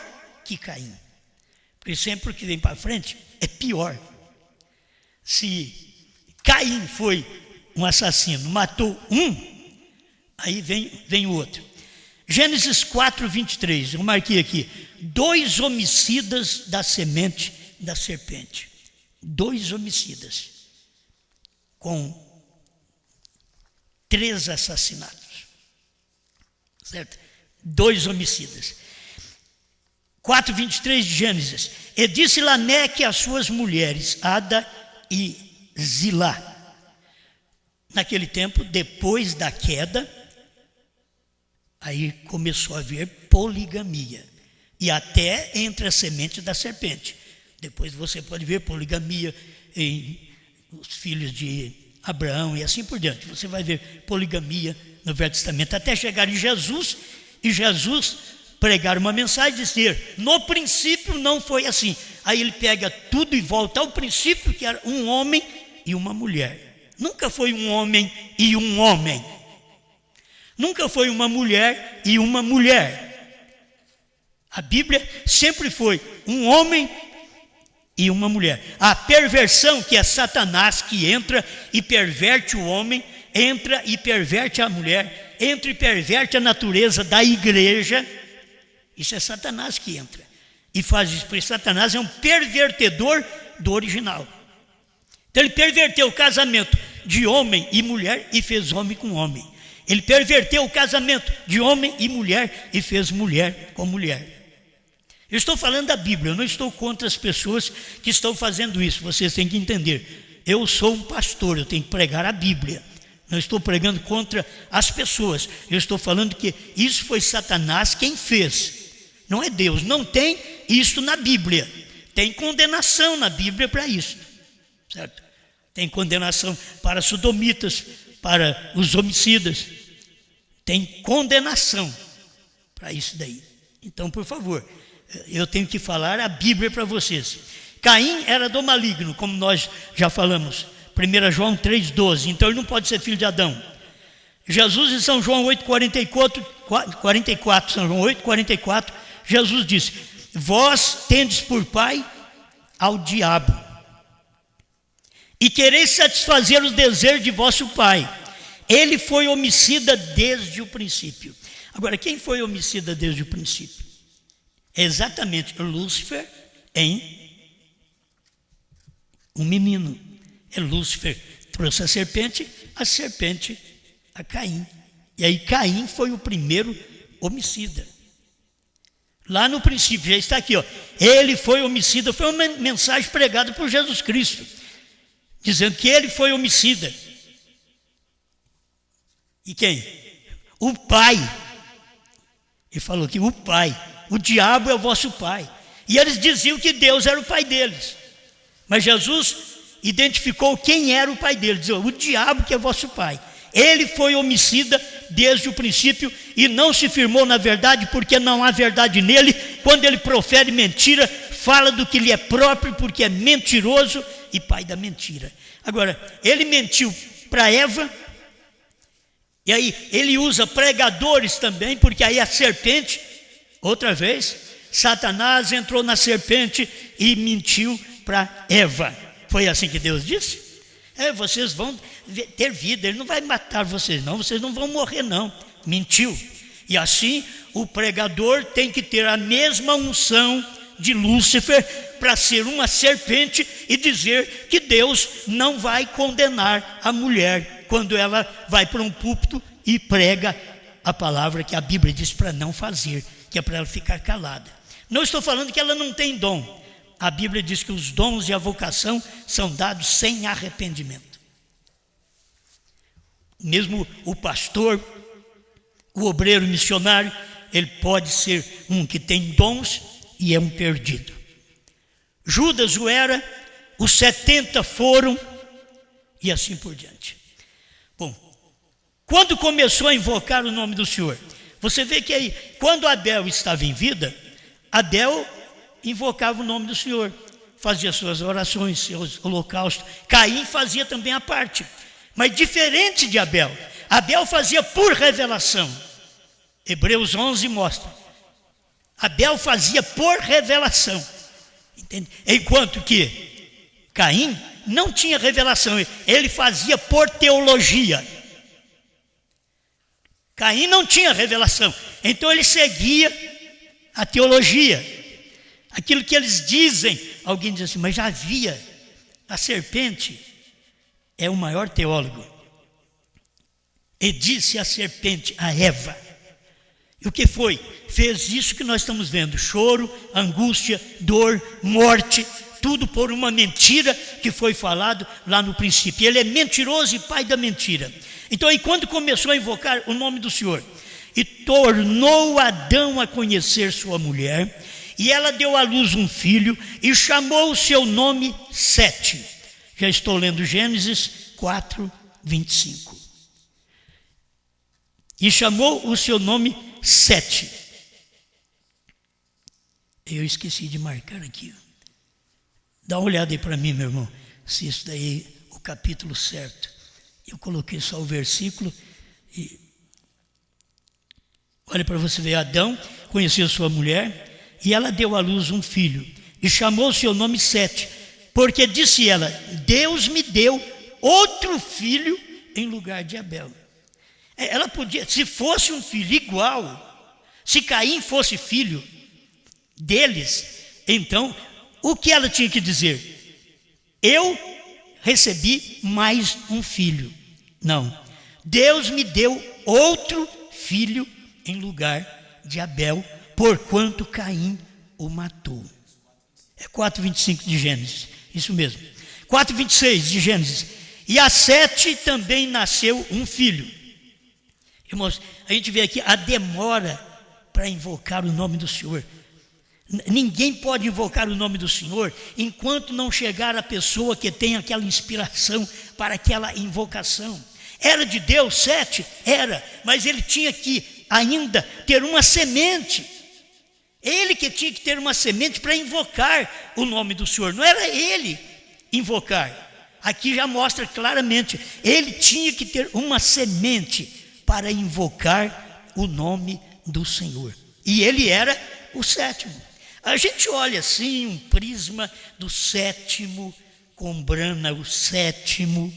que Caim. Porque sempre o que vem para frente é pior. Se Caim foi um assassino, matou um, aí vem o outro. Gênesis 4, 23, eu marquei aqui. 2 homicidas da semente da serpente. 2 homicidas. Com 3 assassinatos. Certo? 2 homicidas. 4, 23 de Gênesis. E disse Lameque às suas mulheres, Ada e Zilá. Naquele tempo, depois da queda, aí começou a haver poligamia. E até entre a semente da serpente. Depois você pode ver poligamia em os filhos de Abraão e assim por diante. Você vai ver poligamia no Velho Testamento. Até chegar em Jesus, e Jesus pregar uma mensagem e dizer, no princípio não foi assim. Aí ele pega tudo e volta ao princípio, que era um homem e uma mulher. Nunca foi um homem e um homem. Nunca foi uma mulher e uma mulher. A Bíblia sempre foi um homem e uma mulher. A perversão, que é Satanás, que entra e perverte o homem, entra e perverte a mulher, entra e perverte a natureza da igreja. Isso é Satanás que entra e faz isso, porque Satanás é um pervertedor do original. Então ele perverteu o casamento de homem e mulher e fez homem com homem. Ele perverteu o casamento de homem e mulher e fez mulher com mulher. Eu estou falando da Bíblia, eu não estou contra as pessoas que estão fazendo isso. Vocês têm que entender. Eu sou um pastor, eu tenho que pregar a Bíblia. Não estou pregando contra as pessoas. Eu estou falando que isso foi Satanás quem fez. Não é Deus. Não tem isso na Bíblia. Tem condenação na Bíblia para isso. Certo? Tem condenação para sodomitas, para os homicidas. Tem condenação para isso daí. Então, por favor, eu tenho que falar a Bíblia para vocês. Caim era do maligno, como nós já falamos. 1 João 3,12. Então ele não pode ser filho de Adão. Jesus em São João 8,44, São João 8,44, Jesus disse, vós tendes por pai ao diabo, e quereis satisfazer os desejos de vosso pai. Ele foi homicida desde o princípio. Agora, quem foi homicida desde o princípio? É exatamente Lúcifer em um menino. Lúcifer trouxe a serpente a Caim. E aí Caim foi o primeiro homicida. Lá no princípio, já está aqui, ó. Ele foi homicida, foi uma mensagem pregada por Jesus Cristo, dizendo que ele foi homicida. E quem? O pai. Ele falou que o pai, o diabo é o vosso pai. E eles diziam que Deus era o pai deles. Mas Jesus identificou quem era o pai deles, dizia, o diabo que é vosso pai. Ele foi homicida desde o princípio e não se firmou na verdade, porque não há verdade nele. Quando ele profere mentira, fala do que lhe é próprio, porque é mentiroso e pai da mentira. Agora, ele mentiu para Eva, e aí ele usa pregadores também, porque aí a serpente, outra vez, Satanás entrou na serpente e mentiu para Eva. Foi assim que Deus disse? Vocês vão ter vida, ele não vai matar vocês não, vocês não vão morrer não. Mentiu. E assim o pregador tem que ter a mesma unção de Lúcifer para ser uma serpente e dizer que Deus não vai condenar a mulher quando ela vai para um púlpito e prega a palavra que a Bíblia diz para não fazer, que é para ela ficar calada. Não estou falando que ela não tem dom. A Bíblia diz que os dons e a vocação são dados sem arrependimento. Mesmo o pastor, o obreiro missionário, ele pode ser um que tem dons e é um perdido. Judas o era, os 70 foram e assim por diante. Bom, quando começou a invocar o nome do Senhor, você vê que aí, quando Abel estava em vida, Abel invocava o nome do Senhor, fazia suas orações, seus holocaustos. Caim fazia também a parte, mas diferente de Abel. Abel fazia por revelação. Hebreus 11 mostra. Abel fazia por revelação, entende? Enquanto que Caim não tinha revelação, ele fazia por teologia. Caim não tinha revelação, então ele seguia a teologia. Aquilo que eles dizem, alguém diz assim, mas já havia, a serpente é o maior teólogo. E disse a serpente a Eva. E o que foi? Fez isso que nós estamos vendo, choro, angústia, dor, morte, tudo por uma mentira que foi falado lá no princípio. Ele é mentiroso e pai da mentira. Então aí quando começou a invocar o nome do Senhor, e tornou Adão a conhecer sua mulher, e ela deu à luz um filho, e chamou o seu nome Sete. Já estou lendo Gênesis 4, 25. E chamou o seu nome Sete. Eu esqueci de marcar aqui. Dá uma olhada aí para mim, meu irmão, se isso daí é o capítulo certo. Eu coloquei só o versículo e... Olha para você ver, Adão conheceu sua mulher e ela deu à luz um filho e chamou o seu nome Sete, porque disse ela, Deus me deu outro filho em lugar de Abel. Ela podia, se fosse um filho igual, se Caim fosse filho deles, então o que ela tinha que dizer? Eu recebi mais um filho. Não, Deus me deu outro filho em lugar de Abel, porquanto Caim o matou. É 4:25 de Gênesis, isso mesmo. 4:26 de Gênesis. E a Sete também nasceu um filho. Irmãos, a gente vê aqui a demora para invocar o nome do Senhor. Ninguém pode invocar o nome do Senhor enquanto não chegar a pessoa que tem aquela inspiração para aquela invocação. Era de Deus, Sete? Era, mas ele tinha que ainda ter uma semente. Ele que tinha que ter uma semente para invocar o nome do Senhor, não era ele invocar. Aqui já mostra claramente, ele tinha que ter uma semente para invocar o nome do Senhor. E ele era o sétimo. A gente olha assim, um prisma do sétimo, com Brana o sétimo,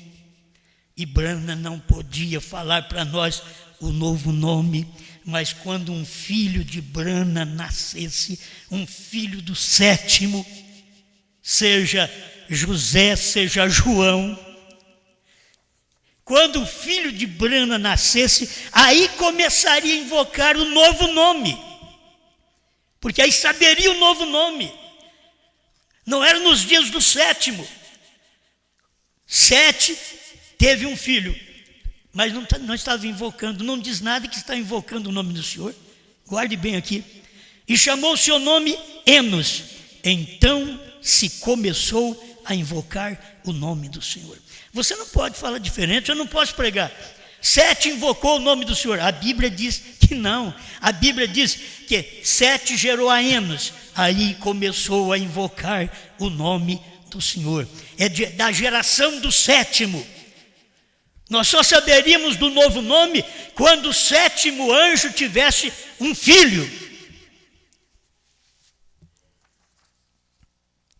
e Brana não podia falar para nós o novo nome, mas quando um filho de Brana nascesse, um filho do sétimo, seja José, seja João, quando o filho de Brana nascesse, aí começaria a invocar o novo nome, porque aí saberia o novo nome. Não era nos dias do sétimo. Sete teve um filho, mas não estava invocando, não diz nada que está invocando o nome do Senhor. Guarde bem aqui. E chamou o seu nome Enos. Então se começou a invocar o nome do Senhor. Você não pode falar diferente, eu não posso pregar. Sete invocou o nome do Senhor. A Bíblia diz que não. A Bíblia diz que Sete gerou a Enos. Aí começou a invocar o nome do Senhor. É da geração do sétimo. Nós só saberíamos do novo nome quando o sétimo anjo tivesse um filho.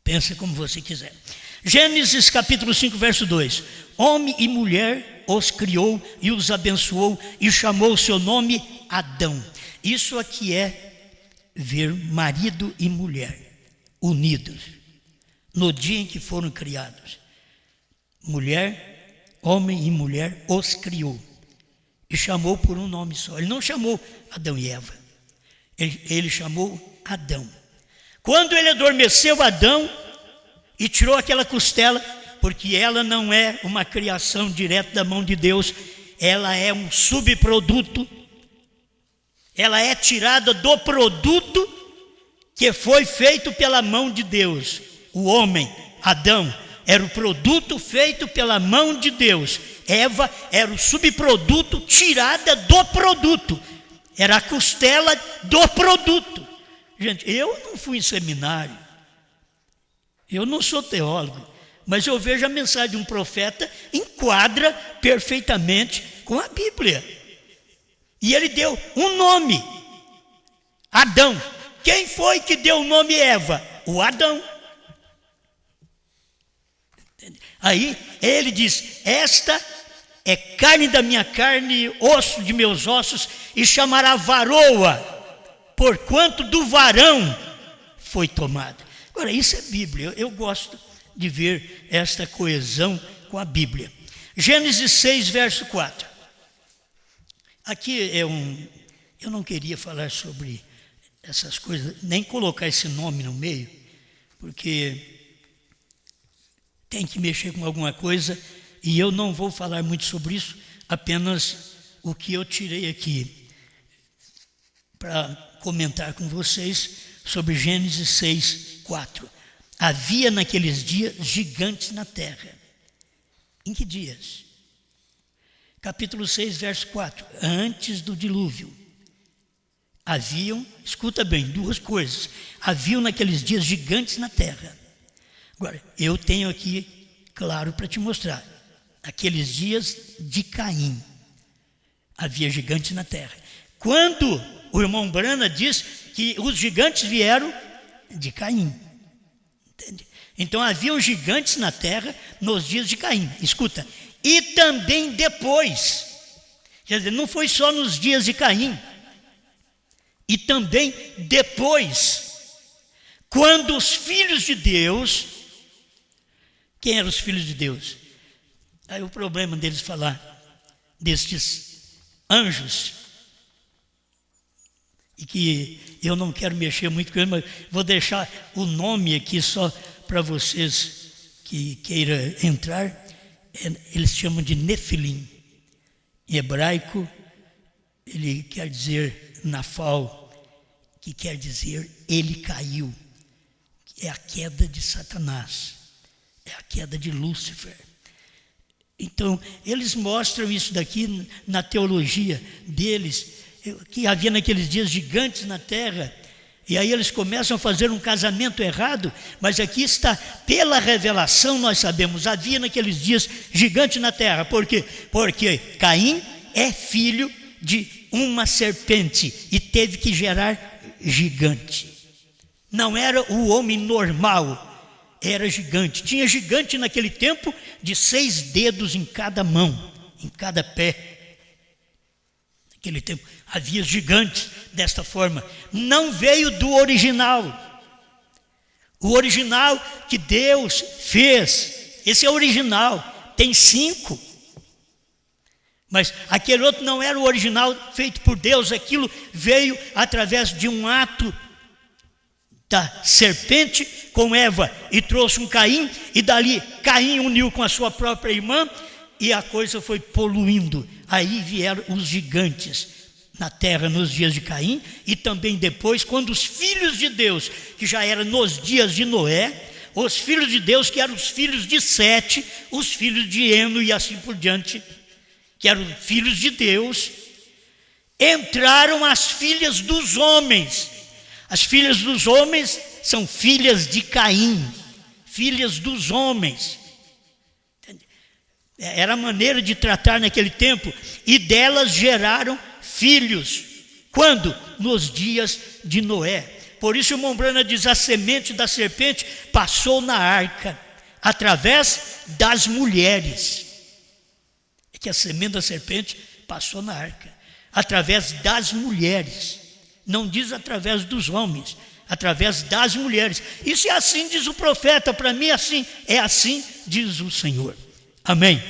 Pensa como você quiser. Gênesis capítulo 5, verso 2. Homem e mulher os criou e os abençoou e chamou o seu nome Adão. Isso aqui é ver marido e mulher unidos no dia em que foram criados. Homem e mulher os criou e chamou por um nome só. Ele não chamou Adão e Eva, ele chamou Adão. Quando ele adormeceu Adão e tirou aquela costela, porque ela não é uma criação direta da mão de Deus, ela é um subproduto, ela é tirada do produto que foi feito pela mão de Deus. O homem, Adão, era o produto feito pela mão de Deus. Eva era o subproduto tirada do produto. Era a costela do produto. Gente, eu não fui em seminário, eu não sou teólogo, mas eu vejo a mensagem de um profeta enquadra perfeitamente com a Bíblia. E ele deu um nome, Adão. Quem foi que deu o nome Eva? O Adão. Aí ele diz: esta é carne da minha carne, osso de meus ossos, e chamará varoa, porquanto do varão foi tomada. Agora, isso é Bíblia. Eu gosto de ver esta coesão com a Bíblia. Gênesis 6, verso 4. Aqui eu não queria falar sobre essas coisas, nem colocar esse nome no meio, porque tem que mexer com alguma coisa, e eu não vou falar muito sobre isso, apenas o que eu tirei aqui para comentar com vocês sobre Gênesis 6, 4. Havia naqueles dias gigantes na terra. Em que dias? Capítulo 6, verso 4. Antes do dilúvio. Haviam, escuta bem, duas coisas. Haviam naqueles dias gigantes na terra. Agora, eu tenho aqui, claro, para te mostrar. Aqueles dias de Caim. Havia gigantes na terra. Quando o irmão Brana diz que os gigantes vieram de Caim. Entende? Então haviam gigantes na terra nos dias de Caim. Escuta. E também depois. Quer dizer, não foi só nos dias de Caim. E também depois, quando os filhos de Deus, quem eram os filhos de Deus? Aí o problema deles falar destes anjos, e que eu não quero mexer muito com ele, mas vou deixar o nome aqui só para vocês que queiram entrar. Eles chamam de Nefilim. Em hebraico, ele quer dizer Nafal, que quer dizer ele caiu. É a queda de Satanás, é a queda de Lúcifer. Então, eles mostram isso daqui na teologia deles, que havia naqueles dias gigantes na terra, e aí eles começam a fazer um casamento errado, mas aqui está, pela revelação nós sabemos, havia naqueles dias gigantes na terra. Por quê? Porque Caim é filho de uma serpente e teve que gerar gigante. Não era o homem normal, era gigante. Tinha gigante naquele tempo de 6 dedos em cada mão, em cada pé. Naquele tempo havia gigantes desta forma. Não veio do original. O original que Deus fez, esse é o original, tem 5. Mas aquele outro não era o original feito por Deus, aquilo veio através de um ato da serpente com Eva e trouxe um Caim, e dali Caim uniu com a sua própria irmã e a coisa foi poluindo. Aí vieram os gigantes na terra nos dias de Caim, e também depois, quando os filhos de Deus, que já eram nos dias de Noé, os filhos de Deus, que eram os filhos de Sete, os filhos de Eno e assim por diante, que eram filhos de Deus, entraram as filhas dos homens. As filhas dos homens são filhas de Caim, filhas dos homens. Era a maneira de tratar naquele tempo, e delas geraram filhos. Quando? Nos dias de Noé. Por isso o irmão Brana diz: a semente da serpente passou na arca, através das mulheres. É que a semente da serpente passou na arca, através das mulheres. Não diz através dos homens, através das mulheres. Isso é assim, diz o profeta, para mim assim, é assim, diz o Senhor. Amém?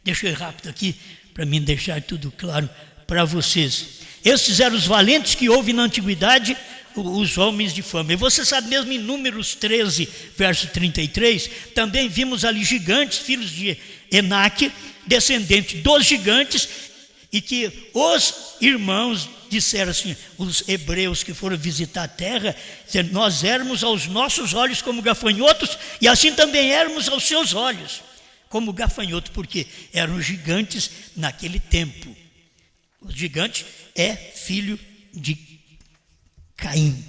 Deixa eu ir rápido aqui, para mim deixar tudo claro para vocês. Esses eram os valentes que houve na antiguidade, os homens de fama. E você sabe mesmo em Números 13, verso 33, também vimos ali gigantes, filhos de Enaque, descendentes dos gigantes, e que os irmãos disseram assim, os hebreus que foram visitar a terra, dizendo, nós éramos aos nossos olhos como gafanhotos, e assim também éramos aos seus olhos como gafanhoto, porque eram gigantes naquele tempo. O gigante é filho de Caim.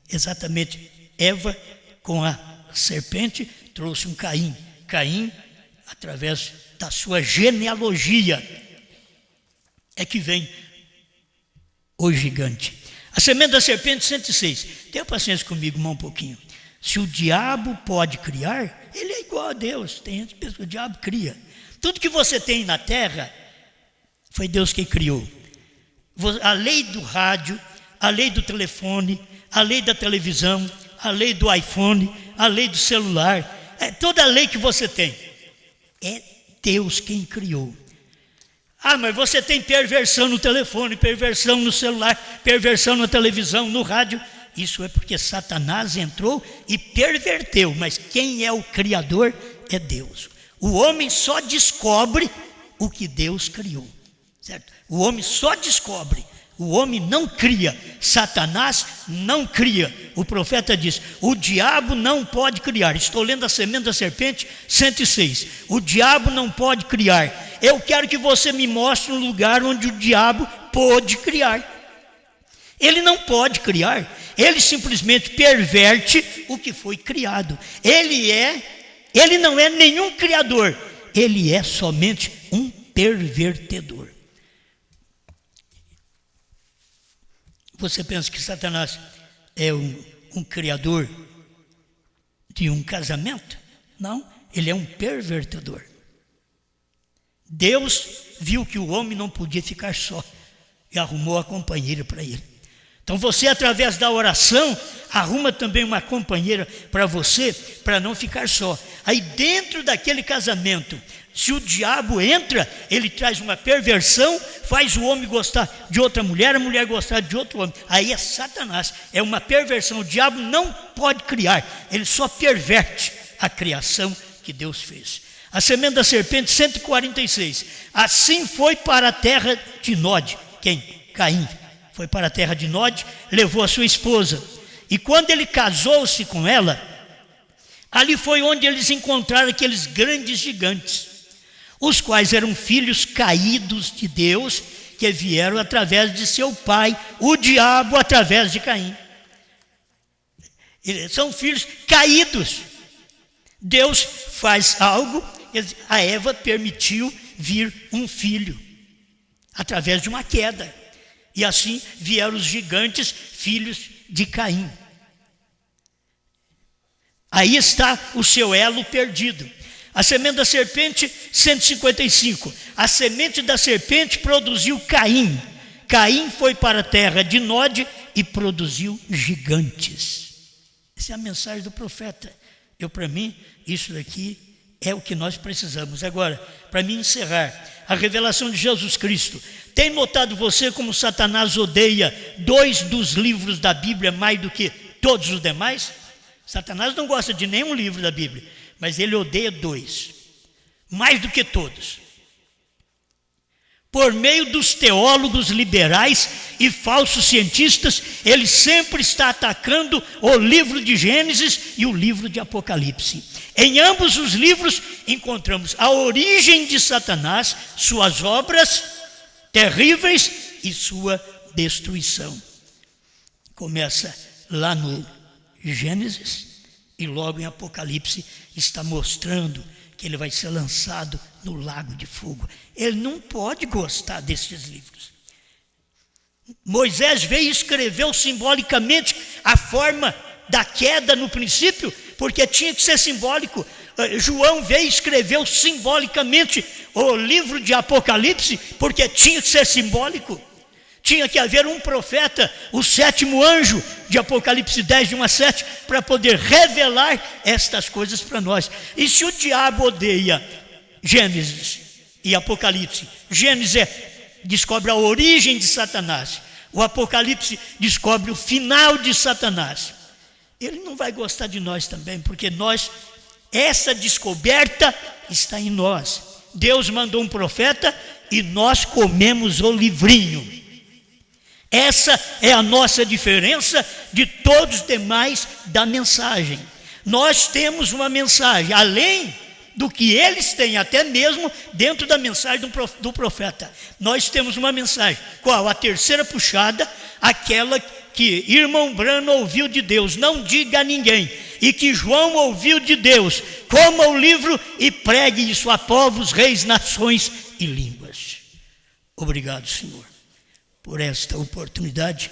Exatamente, Eva com a serpente trouxe um Caim. Caim, através da sua genealogia, é que vem o gigante. A semente da serpente, 106. Tenha paciência comigo, irmão, um pouquinho. Se o diabo pode criar, ele é igual a Deus. Tem gente que pensa que o diabo cria. Tudo que você tem na terra, foi Deus que criou. A lei do rádio, a lei do telefone, a lei da televisão, a lei do iPhone, a lei do celular, toda a lei que você tem, é Deus quem criou. Ah, mas você tem perversão no telefone, perversão no celular, perversão na televisão, no rádio. Isso é porque Satanás entrou e perverteu, mas quem é o criador é Deus. O homem só descobre o que Deus criou, certo? O homem só descobre, o homem não cria. Satanás não cria. O profeta diz, o diabo não pode criar. Estou lendo a semente da serpente, 106. O diabo não pode criar. Eu quero que você me mostre um lugar onde o diabo pode criar. Ele não pode criar. Ele simplesmente perverte o que foi criado. Ele não é nenhum criador. Ele é somente um pervertedor. Você pensa que Satanás é um criador de um casamento? Não, ele é um pervertedor. Deus viu que o homem não podia ficar só e arrumou a companheira para ele. Então você, através da oração, arruma também uma companheira para você, para não ficar só. Aí dentro daquele casamento, se o diabo entra, ele traz uma perversão, faz o homem gostar de outra mulher, a mulher gostar de outro homem. Aí é Satanás, é uma perversão. O diabo não pode criar, ele só perverte a criação que Deus fez. A semente da serpente, 146. Assim foi para a terra de Nod. Quem? Caim. Foi para a terra de Nod, levou a sua esposa. E quando ele casou-se com ela, ali foi onde eles encontraram aqueles grandes gigantes, os quais eram filhos caídos de Deus, que vieram através de seu pai, o diabo, através de Caim. São filhos caídos. Deus faz algo, a Eva permitiu vir um filho, através de uma queda. E assim vieram os gigantes, filhos de Caim. Aí está o seu elo perdido. A semente da serpente, 155. A semente da serpente produziu Caim. Caim foi para a terra de Nod e produziu gigantes. Essa é a mensagem do profeta. Para mim, isso daqui é o que nós precisamos. Agora, para mim encerrar, a revelação de Jesus Cristo. Tem notado você como Satanás odeia 2 dos livros da Bíblia mais do que todos os demais? Satanás não gosta de nenhum livro da Bíblia, mas ele odeia 2, mais do que todos. Por meio dos teólogos liberais e falsos cientistas, ele sempre está atacando o livro de Gênesis e o livro de Apocalipse. Em ambos os livros encontramos a origem de Satanás, suas obras terríveis e sua destruição. Começa lá no Gênesis e logo em Apocalipse está mostrando que ele vai ser lançado no lago de fogo. Ele não pode gostar desses livros. Moisés veio e escreveu simbolicamente a forma da queda no princípio, porque tinha que ser simbólico. João veio e escreveu simbolicamente o livro de Apocalipse, porque tinha que ser simbólico. Tinha que haver um profeta, o 7º anjo de Apocalipse 10, de 1 a 7, para poder revelar estas coisas para nós. E se o diabo odeia Gênesis e Apocalipse, Gênesis descobre a origem de Satanás, O Apocalipse descobre o final de Satanás. Ele não vai gostar de nós também, porque essa descoberta está em nós. Deus mandou um profeta e nós comemos o livrinho. Essa é a nossa diferença de todos os demais da mensagem. Nós temos uma mensagem, além do que eles têm, até mesmo dentro da mensagem do profeta. Nós temos uma mensagem. Qual? A terceira puxada, aquela que irmão Branham ouviu de Deus, não diga a ninguém, e que João ouviu de Deus, coma o livro e pregue isso a povos, reis, nações e línguas. Obrigado, Senhor, por esta oportunidade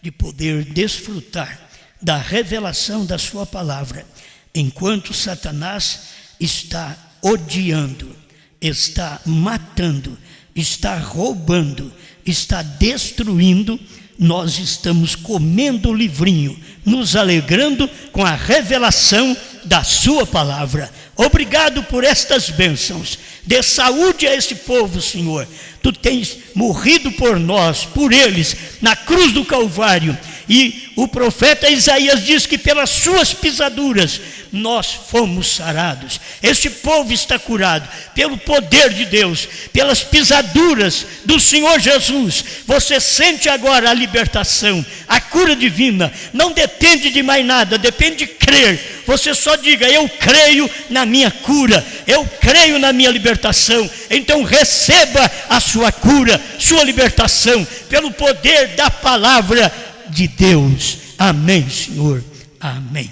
de poder desfrutar da revelação da sua palavra, enquanto Satanás está odiando, está matando, está roubando, está destruindo. Nós estamos comendo o livrinho, nos alegrando com a revelação da sua palavra. Obrigado por estas bênçãos. Dê saúde a esse povo, Senhor. Tu tens morrido por nós, por eles, na cruz do Calvário. E o profeta Isaías diz que pelas suas pisaduras nós fomos sarados. Este povo está curado pelo poder de Deus, pelas pisaduras do Senhor Jesus. Você sente agora a libertação, a cura divina. Não depende de mais nada, depende de crer. Você só diga: eu creio na minha cura, eu creio na minha libertação. Então receba a sua cura, sua libertação, pelo poder da palavra de Deus. Amém, Senhor. Amém.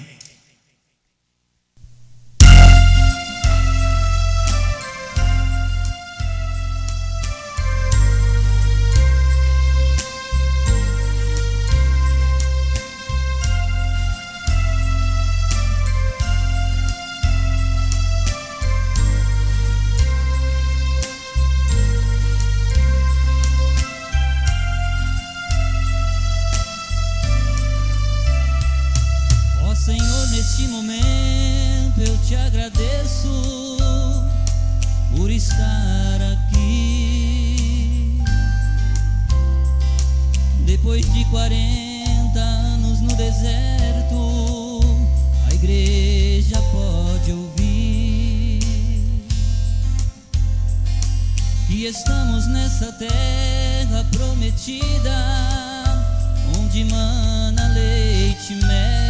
Senhor, neste momento eu te agradeço por estar aqui. Depois de 40 anos no deserto, a igreja pode ouvir que estamos nessa terra prometida, onde mana leite e mel.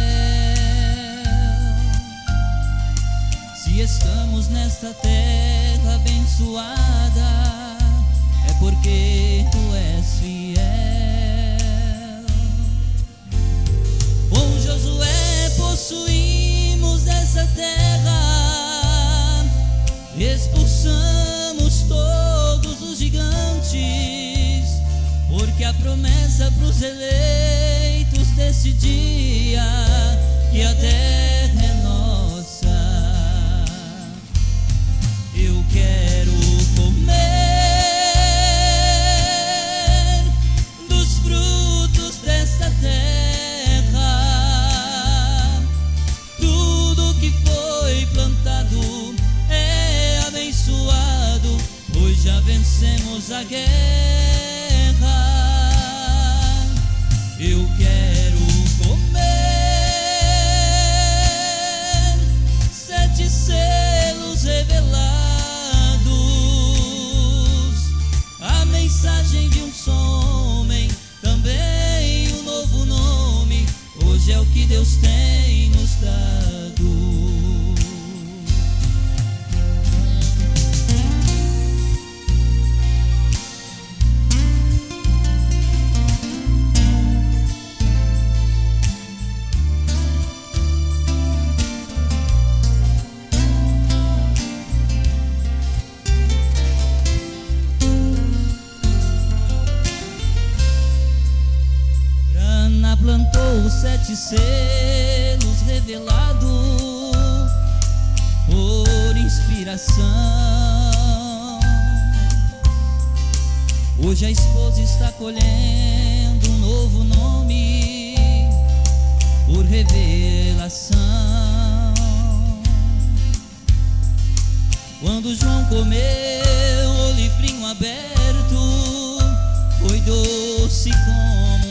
Se estamos nesta terra abençoada, é porque tu és fiel. Com Josué possuímos essa terra, expulsamos todos os gigantes, porque a promessa para os eleitos desse dia, que a terra é nossa. Eu quero comer dos frutos desta terra. Tudo que foi plantado é abençoado, pois já vencemos a guerra. Eu quero comer 7 selos revelados, a mensagem de um só homem, também um novo nome. Hoje é o que Deus tem nos dado. Plantou os 7 selos revelados por inspiração. Hoje a esposa está colhendo um novo nome por revelação. Quando João comeu o livrinho aberto, foi doce como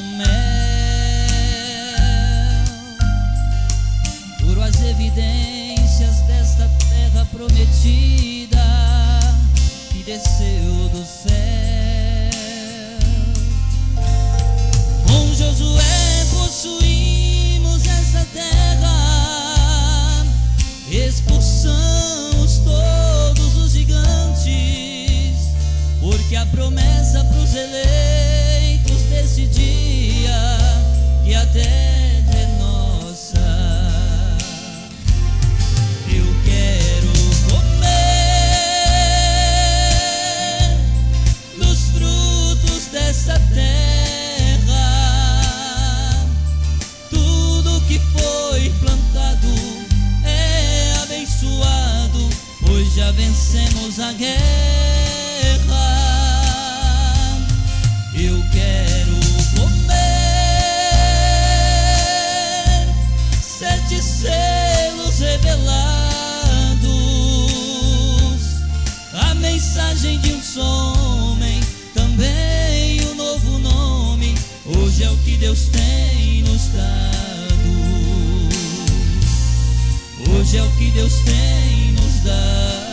evidências desta terra prometida que desceu do céu. Com Josué possuímos essa terra, expulsamos todos os gigantes, porque a promessa pros eleitos desse dia, que a terra é nossa. Eu quero comer dos frutos dessa terra. Tudo que foi plantado é abençoado, pois já vencemos a guerra. Eu quero comer 7 selos revelados, a mensagem de um só homem, também um novo nome. Hoje é o que Deus tem nos dado. Hoje é o que Deus tem nos dado.